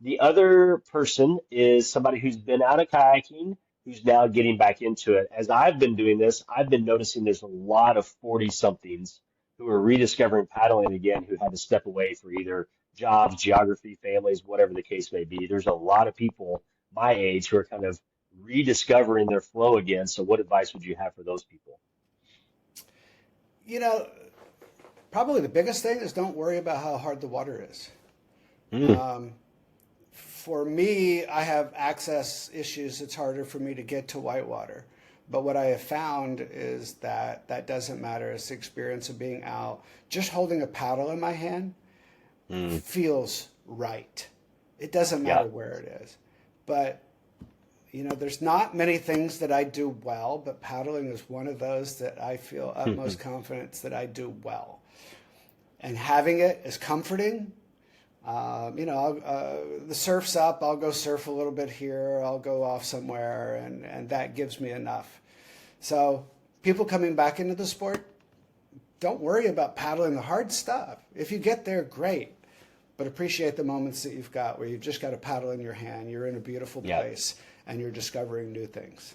The other person is somebody who's been out of kayaking, who's now getting back into it. As I've been doing this, I've been noticing there's a lot of 40 somethings who are rediscovering paddling again, who had to step away for either jobs, geography, families, whatever the case may be. There's a lot of people my age who are kind of rediscovering their flow again. So what advice would you have for those people? You know, probably the biggest thing is don't worry about how hard the water is. Mm, For me, I have access issues. It's harder for me to get to whitewater. But what I have found is that that doesn't matter. It's the experience of being out. Just holding a paddle in my hand mm, feels right. It doesn't yeah. matter where it is. But, there's not many things that I do well, but paddling is one of those that I feel utmost confidence that I do well. And having it is comforting. The surf's up. I'll go surf a little bit here. I'll go off somewhere, and that gives me enough. So people coming back into the sport, don't worry about paddling the hard stuff. If you get there, great. But appreciate the moments that you've got where you've just got a paddle in your hand. You're in a beautiful Yeah, place, and you're discovering new things.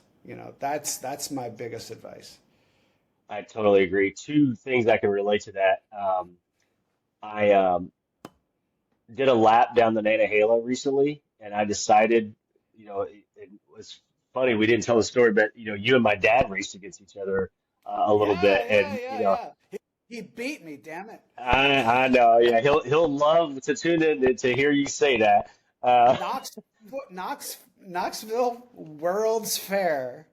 That's my biggest advice. I totally agree. Two things I can relate to that. I did a lap down the Nantahala recently, and I decided, it was funny. We didn't tell the story, but you and my dad raced against each other a little Yeah, bit, yeah, and yeah, yeah. He beat me, damn it. I know, yeah, he'll love to tune in to hear you say that. Uh, Knox, Knoxville World's Fair,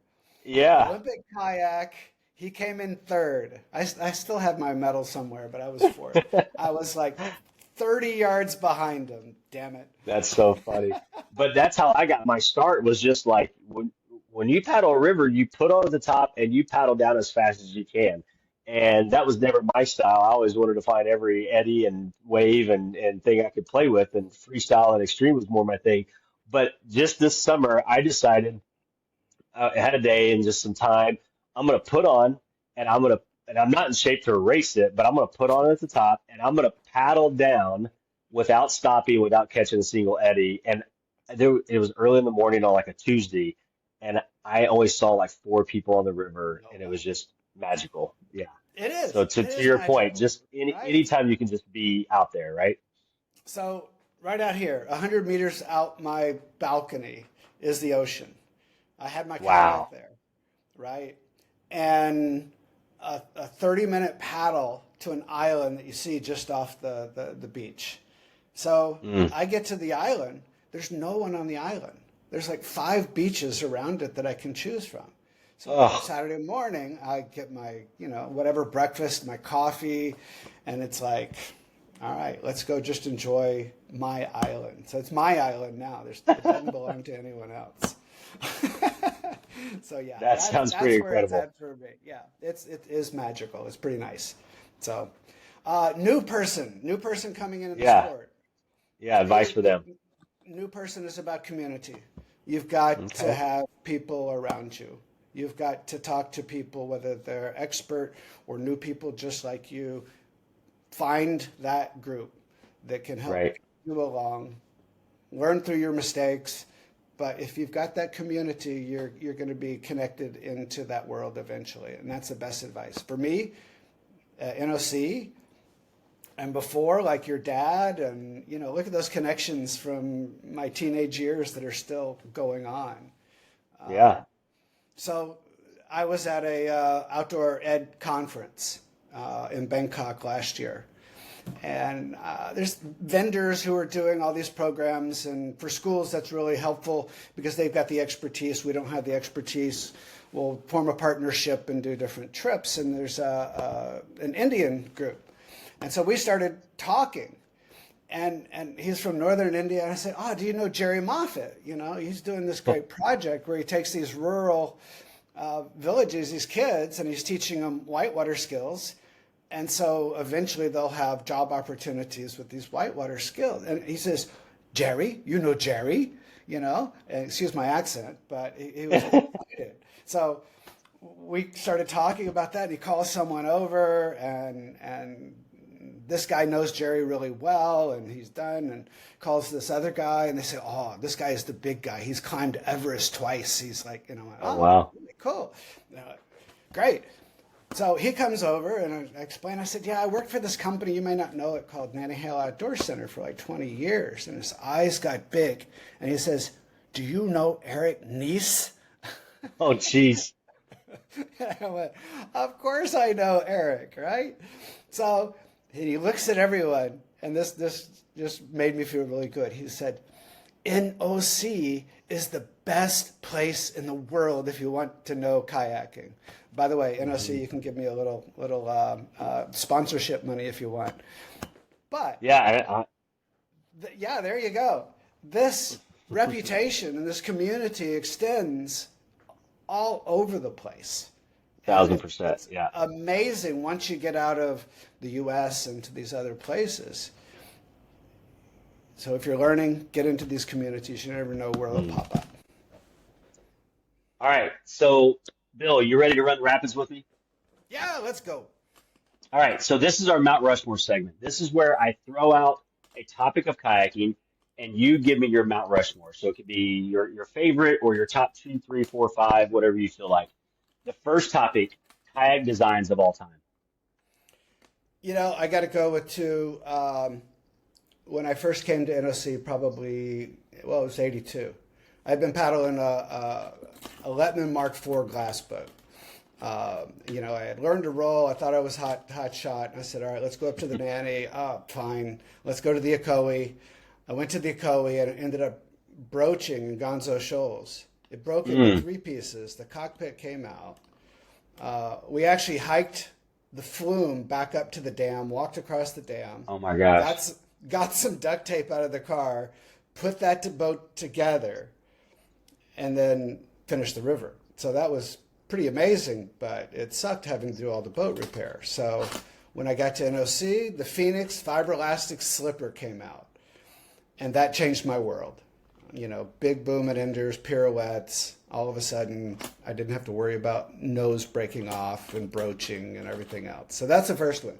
yeah, Olympic kayak. He came in third. I still have my medal somewhere, but I was fourth. I was like 30 yards behind him. Damn it. that's so funny. But that's how I got my start. Was just like when you paddle a river, you put on the top and you paddle down as fast as you can. And that was never my style. I always wanted to find every eddy and wave and thing I could play with, and freestyle and extreme was more my thing. But just this summer, I decided I had a day and just some time. I'm gonna put on, and I'm not in shape to race it, but I'm gonna put on at the top, and I'm gonna paddle down without stopping, without catching a single eddy. And it was early in the morning on like a Tuesday, and I only saw like four people on the river, Oh, and it wow. was just magical. Yeah. It So is. to It to is your point, magical, just right? anytime you can just be out there, right? So, right out here, 100 meters out my balcony is the ocean. I had my kayak Wow. there, right? And a 30-minute paddle to an island that you see just off the beach. So Mm. I get to the island. There's no one on the island. There's like 5 beaches around it that I can choose from. So Oh, Saturday morning, I get my, whatever breakfast, my coffee, and it's like, all right, let's go just enjoy my island. So it's my island now. It doesn't belong to anyone else. So yeah, that that's sounds pretty that's where it's incredible. at for me. Yeah, it is magical. It's pretty nice. So, new person coming into the Yeah. sport. Yeah. For Advice me, for them. new person is about community. You've got to Okay. have people around you. You've got to talk to people, whether they're expert or new people just like you. Find that group that can help Right. you along. Learn through your mistakes. But if you've got that community, you're going to be connected into that world eventually, and that's the best advice for me. NOC and before, like your dad, and look at those connections from my teenage years that are still going on. Yeah. So I was at a outdoor ed conference in Bangkok last year, And there's vendors who are doing all these programs, and for schools that's really helpful because they've got the expertise. We don't have the expertise. We'll form a partnership and do different trips. And there's an Indian group, and so we started talking. And he's from northern India. And I said, "Oh, do you know Jerry Moffat? You know, he's doing this great project where he takes these rural villages, these kids, and he's teaching them whitewater skills. And so eventually they'll have job opportunities with these whitewater skills." And he says, "Jerry, you know Jerry, you know," and excuse my accent, but he was excited. So we started talking about that. He calls someone over, and this guy knows Jerry really well, and he's done, and calls this other guy, and they say, "Oh, this guy is the big guy. He's climbed Everest twice." He's like, Oh, wow. really cool. Great. So he comes over, and I explain. I said, "Yeah, I worked for this company. You may not know it, called Nantahala Outdoor Center for like 20 years." And his eyes got big, and he says, "Do you know Eric Neese?" Oh, geez. I went, "Of course I know Eric, right?" So he looks at everyone, and this just made me feel really good. He said, "NOC is the best place in the world if you want to know kayaking." By the way, NOC, you can give me a little sponsorship money if you want. But Yeah. yeah, there you go. This reputation and this community extends all over the place. 1,000%. Yeah. Amazing once you get out of the U.S. and to these other places. So if you're learning, get into these communities. You never know where they'll pop up. All right. So, Bill, you ready to run rapids with me? Yeah, let's go. All right. So this is our Mount Rushmore segment. This is where I throw out a topic of kayaking, and you give me your Mount Rushmore. So it could be your favorite or your top 2, 3, 4, 5, whatever you feel like. The first topic, kayak designs of all time. You know, I got to go with two. When I first came to NOC, probably, well, it was 82. I'd been paddling a Letman Mark IV glass boat. You know, I had learned to roll. I thought I was hot shot. And I said, "All right, let's go up to the Nanny." "Oh, fine. Let's go to the Ocoee." I went to the Ocoee and ended up broaching in Gonzo Shoals. It broke into 3 pieces. The cockpit came out. We actually hiked the flume back up to the dam, walked across the dam. Oh my gosh. Got some duct tape out of the car, put that boat together, and then finished the river. So that was pretty amazing, but it sucked having to do all the boat repair. So when I got to NOC, the Phoenix fiberelastic slipper came out, and that changed my world. You know, big boom at enders, pirouettes. All of a sudden, I didn't have to worry about nose breaking off and broaching and everything else. So that's the first one.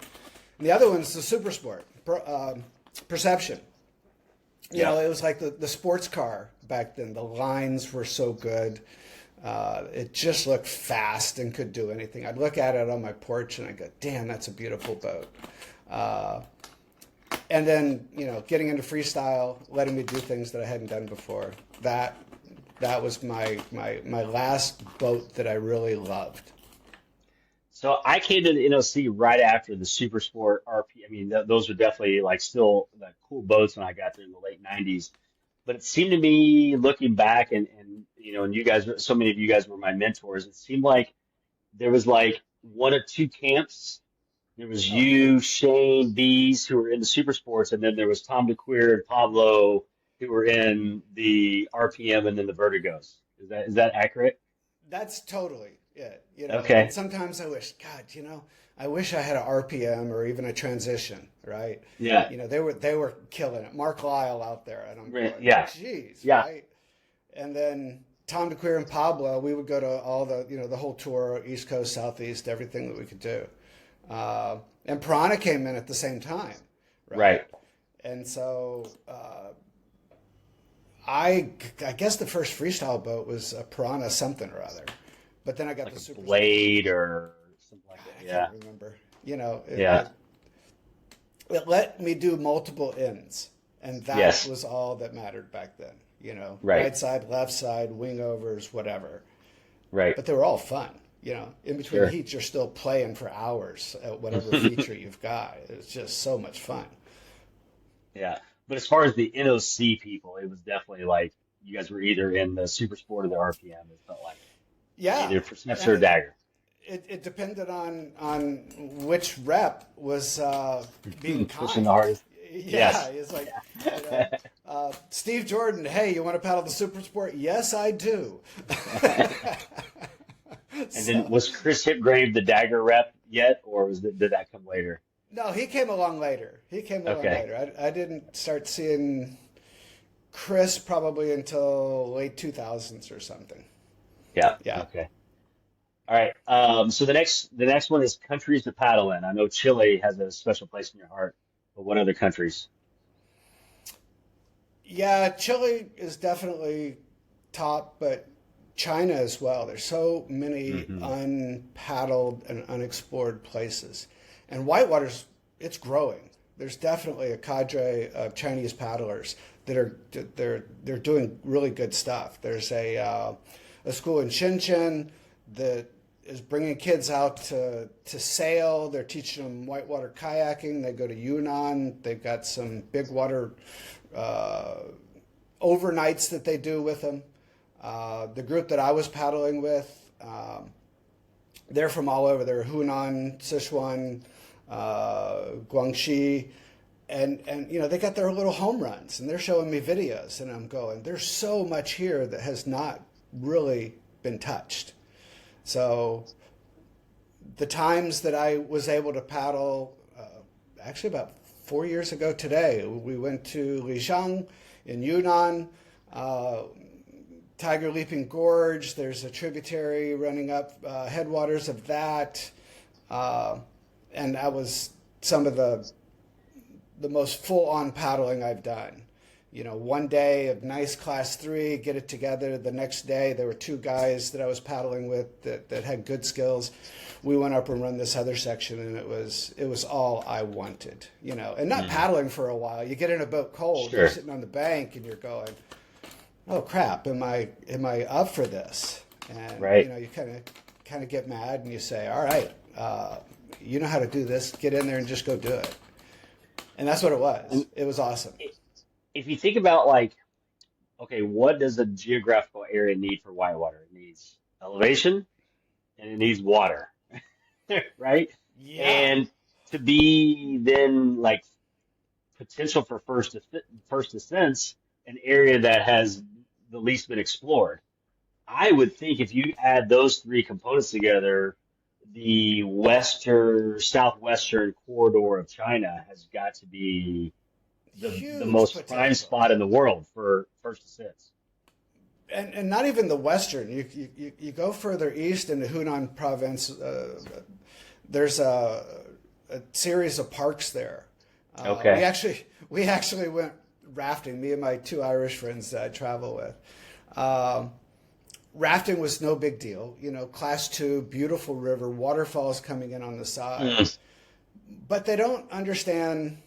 And the other one's the super sport, Perception. You know, it was like the sports car back then. The lines were so good. It just looked fast and could do anything. I'd look at it on my porch and I'd go, "Damn, that's a beautiful boat." And then, you know, getting into freestyle, letting me do things that I hadn't done before. That was my last boat that I really loved. So I came to the NOC right after the Super Sport RP. I mean, those were definitely like still like cool boats when I got there in the late 90s. But it seemed to me, looking back, and you know, and you guys, so many of you guys were my mentors. It seemed like there was like 1 or 2 camps. There was you, Shane, Bees, who were in the super sports, and then there was Tom DeQueer and Pablo, who were in the RPM and then the Vertigos. Is that accurate? That's totally it. You know, Okay. and sometimes I wish, God, you know, I wish I had an RPM or even a transition, right? Yeah. You know, they were killing it. Mark Lyle out there, and I'm going, Yeah. geez, Yeah. right? And then Tom DeQueer and Pablo, we would go to all the, you know, the whole tour, East Coast, Southeast, everything that we could do. And Piranha came in at the same time, Right. And so I guess the first freestyle boat was a Piranha something or other, but then I got Like the a Super Blade or something like that. I Yeah. can't remember. You know, it let me do multiple ends, and that Yes. was all that mattered back then. You know, Right. right side, left side, wing overs, whatever. Right. But they were all fun. In between Sure. heats, you're still playing for hours at whatever feature you've got. It's just so much fun. Yeah. But as far as the NOC people, it was definitely like you guys were either in the super sport or the RPM. It felt like Yeah, either for Snips and or Dagger. it depended on which rep was being Pushing the kind. hardest. Yeah, Yes. it's like, you know, Yeah. Steve Jordan, hey, you want to paddle the super sport? Yes, I do. And then So, was Chris Hipgrave the Dagger rep yet, or did that come later? no, he came along later. He came along Okay. later. I didn't start seeing Chris probably until late 2000s or something. Yeah. Yeah. Okay. All right. So the next one is countries to paddle in. I know Chile has a special place in your heart, but what other countries? Yeah, Chile is definitely top, but China as well. There's so many Hmm. unpaddled and unexplored places. And whitewater's it's growing. There's definitely a cadre of Chinese paddlers that are they're doing really good stuff. There's a school in Shenzhen that is bringing kids out to sail. They're teaching them whitewater kayaking. They go to Yunnan. They've got some big water uh, overnights that they do with them. The group that I was paddling with, they're from all over. They're Hunan, Sichuan, Guangxi, and they got their little home runs, and they're showing me videos, and I'm going, there's so much here that has not really been touched. So the times that I was able to paddle, actually about 4 years ago today, we went to Lijiang in Yunnan, uh, Tiger Leaping Gorge. There's a tributary running up headwaters of that, uh, and that was some of the most full on paddling I've done. One day of nice class three, get it together. The next day, there were two guys that I was paddling with that had good skills. We went up and run this other section, and it was all I wanted, and not Hmm. paddling for a while. You get in a boat cold, you're Sure. sitting on the bank, and you're going, oh crap, am I up for this? And Right. you kind of get mad, and you say, all right, you know how to do this. Get in there and just go do it. And that's what it was. And It was awesome. if you think about like, okay, what does a geographical area need for whitewater? It needs elevation and it needs water, right? Yeah. And to be then like potential for first ascents, an area that has the least been explored. I would think if you add those three components together, the southwestern corridor of China has got to be the Huge most prime potential. spot in the world for first ascents. And not even the western. You go further east into Hunan province. There's a series of parks there. We Okay. actually we actually went rafting. Me and my two Irish friends that I travel with. Um, Rafting was no big deal. Class two, beautiful river, waterfalls coming in on the Mm. sides. But they don't understand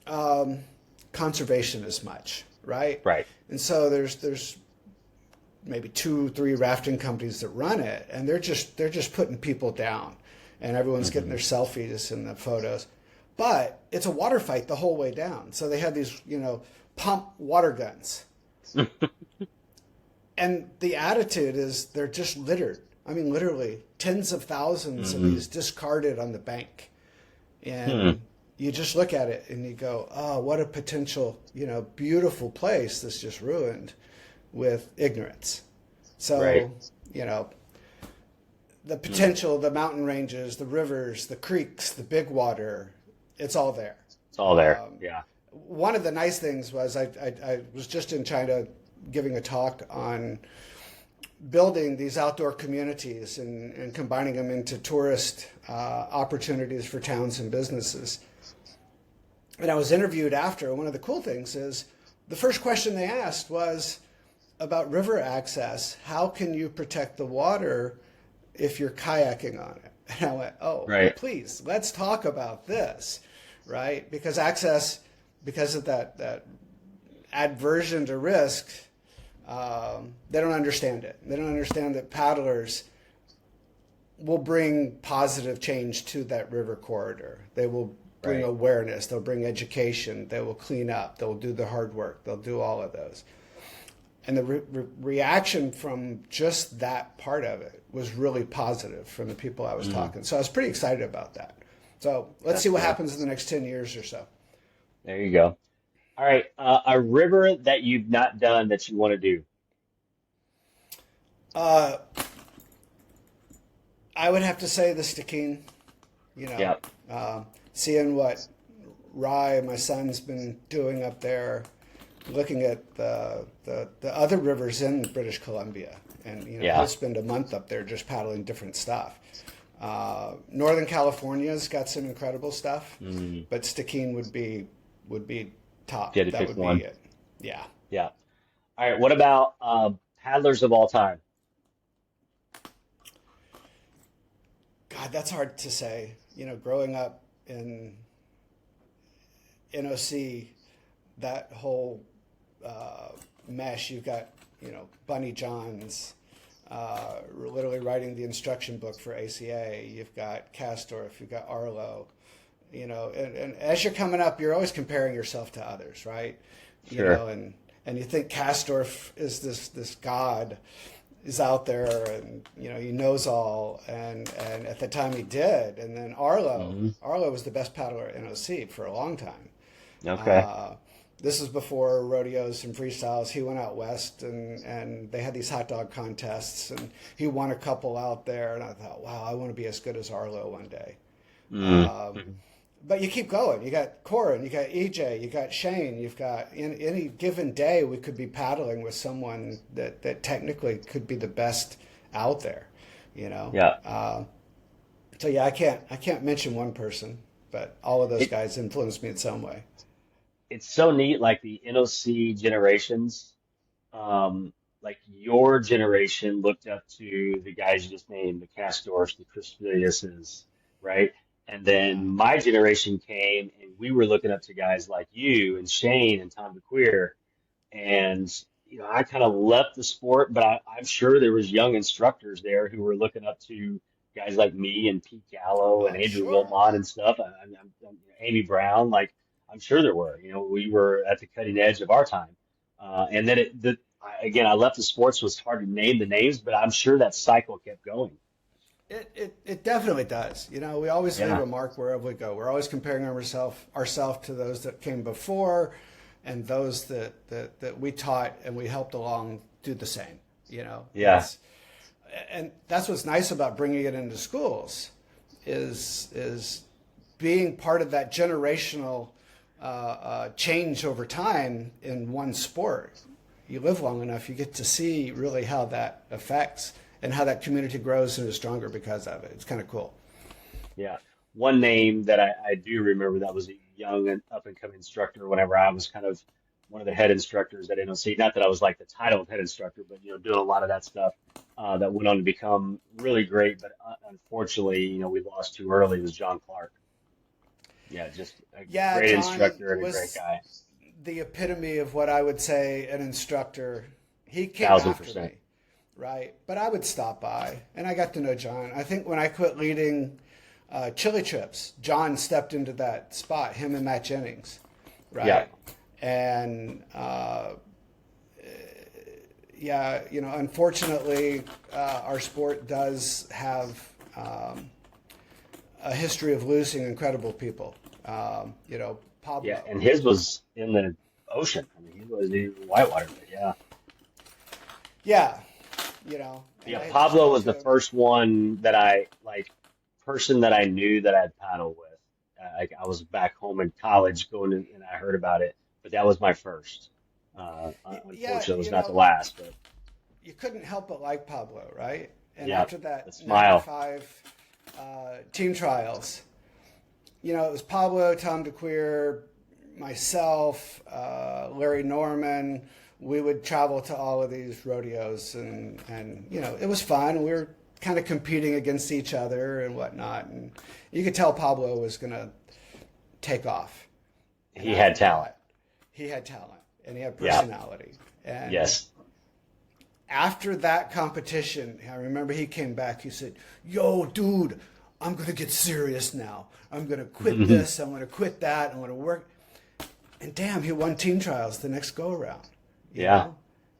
um, conservation as much, right? Right. And so there's maybe two, three rafting companies that run it, and they're just putting people down, and everyone's getting Hmm. their selfies and the photos. But it's a water fight the whole way down. So they have these, pump water guns, and the attitude is they're just littered. I mean, literally tens of thousands of Hmm. these discarded on the bank, Hmm. and you just look at it and you go, oh, what a potential, beautiful place that's just ruined with ignorance. Right. So, you know, the Hmm. potential, the mountain ranges, the rivers, the creeks, the big water, it's all there. It's all there. Yeah. One of the nice things was I was just in China giving a talk on building these outdoor communities and combining them into tourist opportunities for towns and businesses. And I was interviewed after. One of the cool things is the first question they asked was about river access. How can you protect the water if you're kayaking on it? And I went, oh, Right. please, let's talk about this, right? Because access, because of that aversion to risk, they don't understand it. They don't understand that paddlers will bring positive change to that river corridor. They will bring Right. awareness. They'll bring education. They will clean up. They'll do the hard work. They'll do all of those. And the reaction from just that part of it was really positive from the people I was talking. So I was pretty excited about that. So let's That's see what cool. happens in the next 10 years or so. There you go. All right. A river that you've not done that you want to do. Uh, I would have to say the Stikine, you know, Yeah. seeing what Rye, my son's been doing up there, looking at the other rivers in British Columbia. And, you know, he'll Yeah. spend a month up there just paddling different stuff. Northern California's got some incredible stuff, Mm. but Stikine would be If you top. had to That pick would be one. it. Yeah. Yeah. All right. What about paddlers of all time? God, that's hard to say. You know, growing up in NOC, that whole mesh, you've got, you know, Bunny Johns, literally writing the instruction book for ACA. You've got Castorf, you've got Arlo, you know, and as you're coming up, you're always comparing yourself to others, right? You Sure. know, and you think Castorf is this god is out there and, you know, he knows all. And at the time he did. And then Hmm. Arlo was the best paddler at NOC for a long time. Okay. Uh, this is before rodeos and freestyles. He went out west and they had these hot dog contests and he won a couple out there. And I thought, wow, I want to be as good as Arlo one day. Mm. Um, but you keep going. You got Corin, you got EJ, you got Shane. You've got in any given day we could be paddling with someone that technically could be the best out there. You know. Yeah. So yeah, I can't mention one person, but all of those It guys influenced me in some way. it's so neat, like the NOC generations. Like your generation looked up to the guys you just named, the Castors, the Crispiliuses, right? And Yeah. then my generation came, and we were looking up to guys like you and Shane and Tom DeQueer. And I kind of left the sport, but I'm sure there was young instructors there who were looking up to guys like me and Pete Gallo and Oh, Andrew sure. Wilmot and stuff. Amy Brown, like I'm sure there were. We were at the cutting edge of our time. And then again, I left the sports, so it's hard to name the names, but I'm sure that cycle kept going. It definitely does. You know, we always leave Yeah, a mark wherever we go. We're always comparing ourselves to those that came before, and those that we taught and we helped along do the same. You know, yeah. and that's what's nice about bringing it into schools, is being part of that generational change over time in one sport. You live long enough, you get to see really how that affects and how that community grows and is stronger because of it. It's kind of cool. Yeah. One name that I do remember that was a young and up and coming instructor whenever I was kind of one of the head instructors at NOC. Not that I was like the title of head instructor, but doing a lot of that stuff that went on to become really great. But unfortunately, we lost too early was John Clark. Yeah, just a Yeah, great John instructor and a great was guy. the epitome of what I would say an instructor. He came Thousand after percent. me, right? But I would stop by and I got to know John. I think when I quit leading Chili Trips, John stepped into that spot, him and Matt Jennings, Yeah. right? And yeah, unfortunately, our sport does have a history of losing incredible people. Yeah. Pablo. And his was in the ocean. I mean, he was in whitewater, but yeah. Yeah, and Yeah, I hate to Pablo speak was the to. first one that I like person that I knew that I'd paddle with. I was back home in college going to, and I heard about it, but that was my first. Yeah, Unfortunately, it was not the last, but you couldn't help but like Pablo, right? And yeah, after the that smile. '95 team trials, it was Pablo, Tom DeQueer, myself, Larry Norman. We would travel to all of these rodeos, and it was fun. We were kind of competing against each other and whatnot, and you could tell Pablo was going to take off. And He I had talent. thought he had talent and he had Yeah, personality, and yes, after that competition, I remember he came back. He said, "Yo, dude, I'm gonna get serious now. I'm gonna quit this. I'm gonna quit that. I'm gonna work." And damn, he won team trials the next go around. You Yeah. know,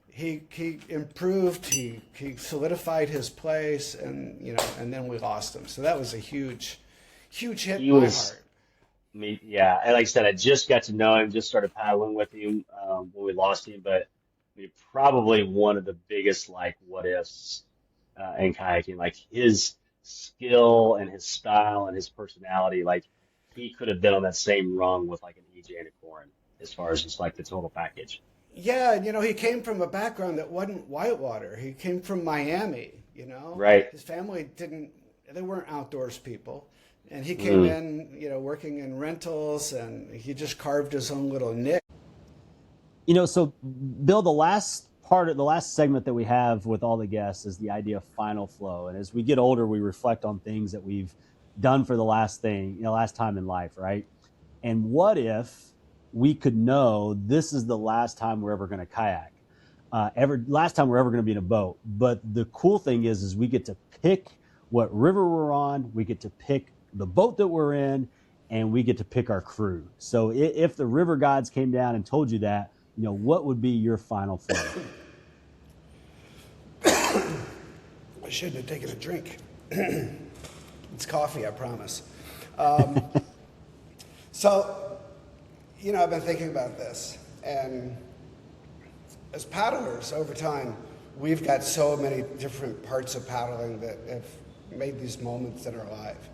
he improved. He solidified his place, and and then we lost him. So that was a huge hit He in my was heart. me. Yeah. And like I said, I just got to know him, just started paddling with him when we lost him. But I mean, probably one of the biggest like what ifs in kayaking, like his skill and his style and his personality, like he could have been on that same rung with like an EJ and a Corin as far as just like the total package. Yeah, and he came from a background that wasn't whitewater. He came from Miami, Right. His family they weren't outdoors people. And he came Mm. in, working in rentals, and he just carved his own little niche. So Bill, the last segment that we have with all the guests is the idea of final flow. And as we get older, we reflect on things that we've done for the last time in life, right? And what if we could know this is the last time we're ever going to kayak, last time we're ever going to be in a boat? But the cool thing is we get to pick what river we're on, we get to pick the boat that we're in, and we get to pick our crew. So if the river gods came down and told you that, what would be your final flow? I shouldn't have taken a drink. It's coffee, I promise. So, I've been thinking about this, and as paddlers over time, we've got so many different parts of paddling that have made these moments in our life.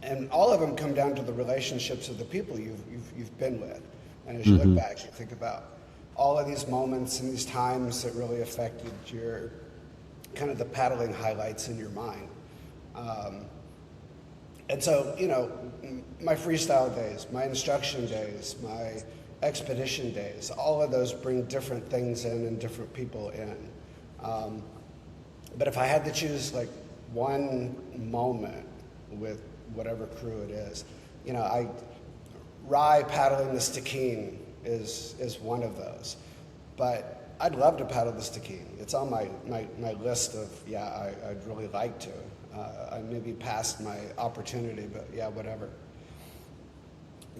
And all of them come down to the relationships of the people you've been with. And as you look back, you think about all of these moments and these times that really affected your kind of the paddling highlights in your mind. And so, my freestyle days, my instruction days, my expedition days, all of those bring different things in and different people in. But if I had to choose like one moment with whatever crew it is, Rye paddling the Stikine is one of those. But I'd love to paddle the Stikine. It's on my list of, I'd really like to. I maybe passed my opportunity, but yeah, whatever.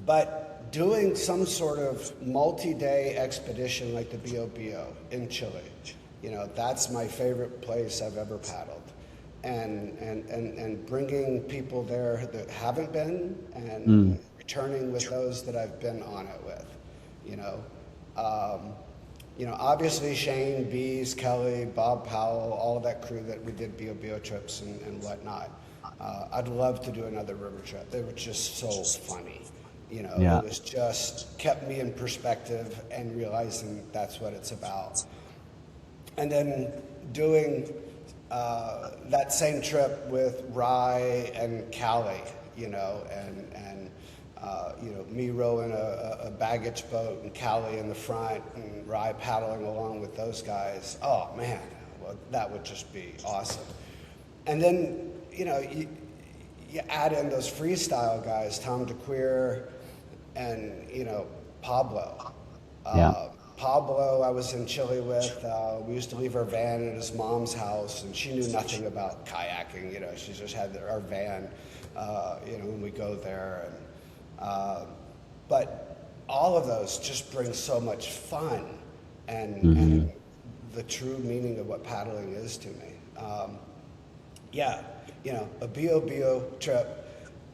But doing some sort of multi-day expedition like the BOBO in Chile, that's my favorite place I've ever paddled. And bringing people there that haven't been and returning with those that I've been on it with, obviously Shane, Bees, Kelly, Bob Powell, all of that crew that we did BOBO trips and whatnot. I'd love to do another river trip. They were just so funny. Yeah. It was just kept me in perspective and realizing that's what it's about. And then doing that same trip with Rye and Callie, me rowing a baggage boat and Callie in the front and Rye paddling along with those guys. Oh man, well, that would just be awesome. And then, you add in those freestyle guys, Tom DeQueer and, Pablo. Yeah. Pablo, I was in Chile with. We used to leave our van at his mom's house, and she knew nothing about kayaking. She just had our van, when we go there. But all of those just bring so much fun and the true meaning of what paddling is to me. A BOBO trip.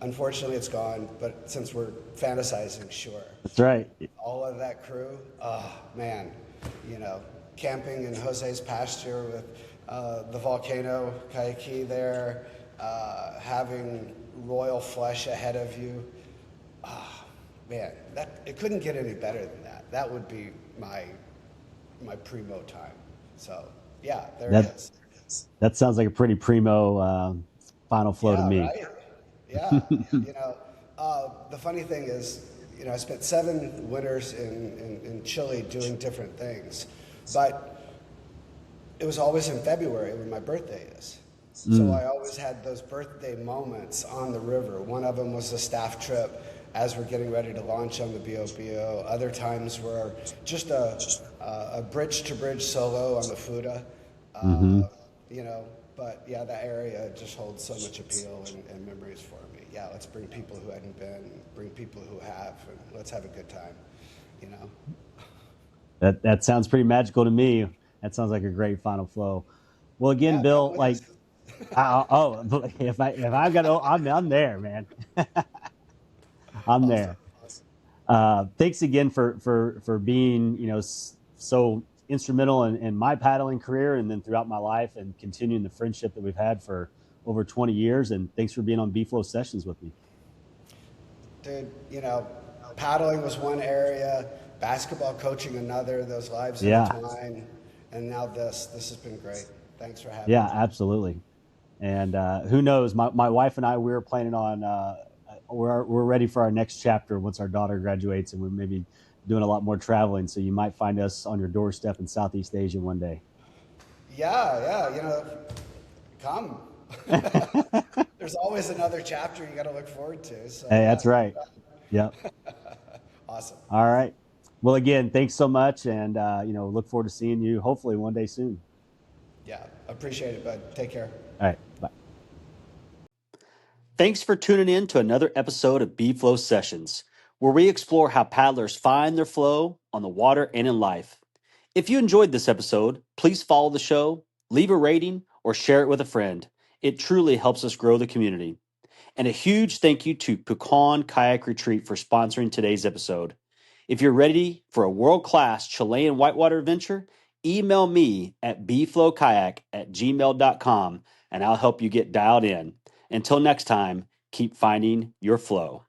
Unfortunately, it's gone, but since we're fantasizing, sure. That's right. All of that crew, oh man, camping in Jose's pasture with the volcano kayaki there, having royal flush ahead of you. Oh man, it couldn't get any better than that. That would be my primo time. So yeah, there it is. That sounds like a pretty primo final flow to Yeah, me. right? Yeah. The funny thing is, I spent 7 winters in Chile doing different things, but it was always in February when my birthday is. So I always had those birthday moments on the river. One of them was a staff trip as we're getting ready to launch on the BOBO. Other times were just a a bridge to bridge solo on the Fuda. Hmm. You know, but yeah, that area just holds so much appeal and memories for me. Yeah, let's bring people who hadn't been, bring people who have, and let's have a good time. You know. That sounds pretty magical to me. That sounds like a great final flow. Well, again, Yeah, come Bill, with like, us. if I've got, I'm there, man. I'm Awesome, there. awesome. Thanks again for being, so instrumental in my paddling career and then throughout my life and continuing the friendship that we've had for over 20 years. And thanks for being on B Flow sessions with me. Dude, you know, paddling was one area, basketball coaching another, those lives Yeah. intertwine, and now this. This has been great. Thanks for having Yeah, me. absolutely. And who knows? My wife and I, we were planning on, we're ready for our next chapter once our daughter graduates, and we're maybe doing a lot more traveling. So you might find us on your doorstep in Southeast Asia one day. Yeah, yeah, you know, come. There's always another chapter you got to look forward to. So Hey, yeah, that's right. Yep. awesome. All right. Well, again, thanks so much, and look forward to seeing you hopefully one day soon. Yeah, appreciate it, bud. Take care. All right. Bye. Thanks for tuning in to another episode of B Flow Sessions, where we explore how paddlers find their flow on the water and in life. If you enjoyed this episode, please follow the show, leave a rating, or share it with a friend. It truly helps us grow the community. And a huge thank you to Pucón Kayak Retreat for sponsoring today's episode. If you're ready for a world-class Chilean whitewater adventure, email me at bflowkayak@gmail.com and I'll help you get dialed in. Until next time, keep finding your flow.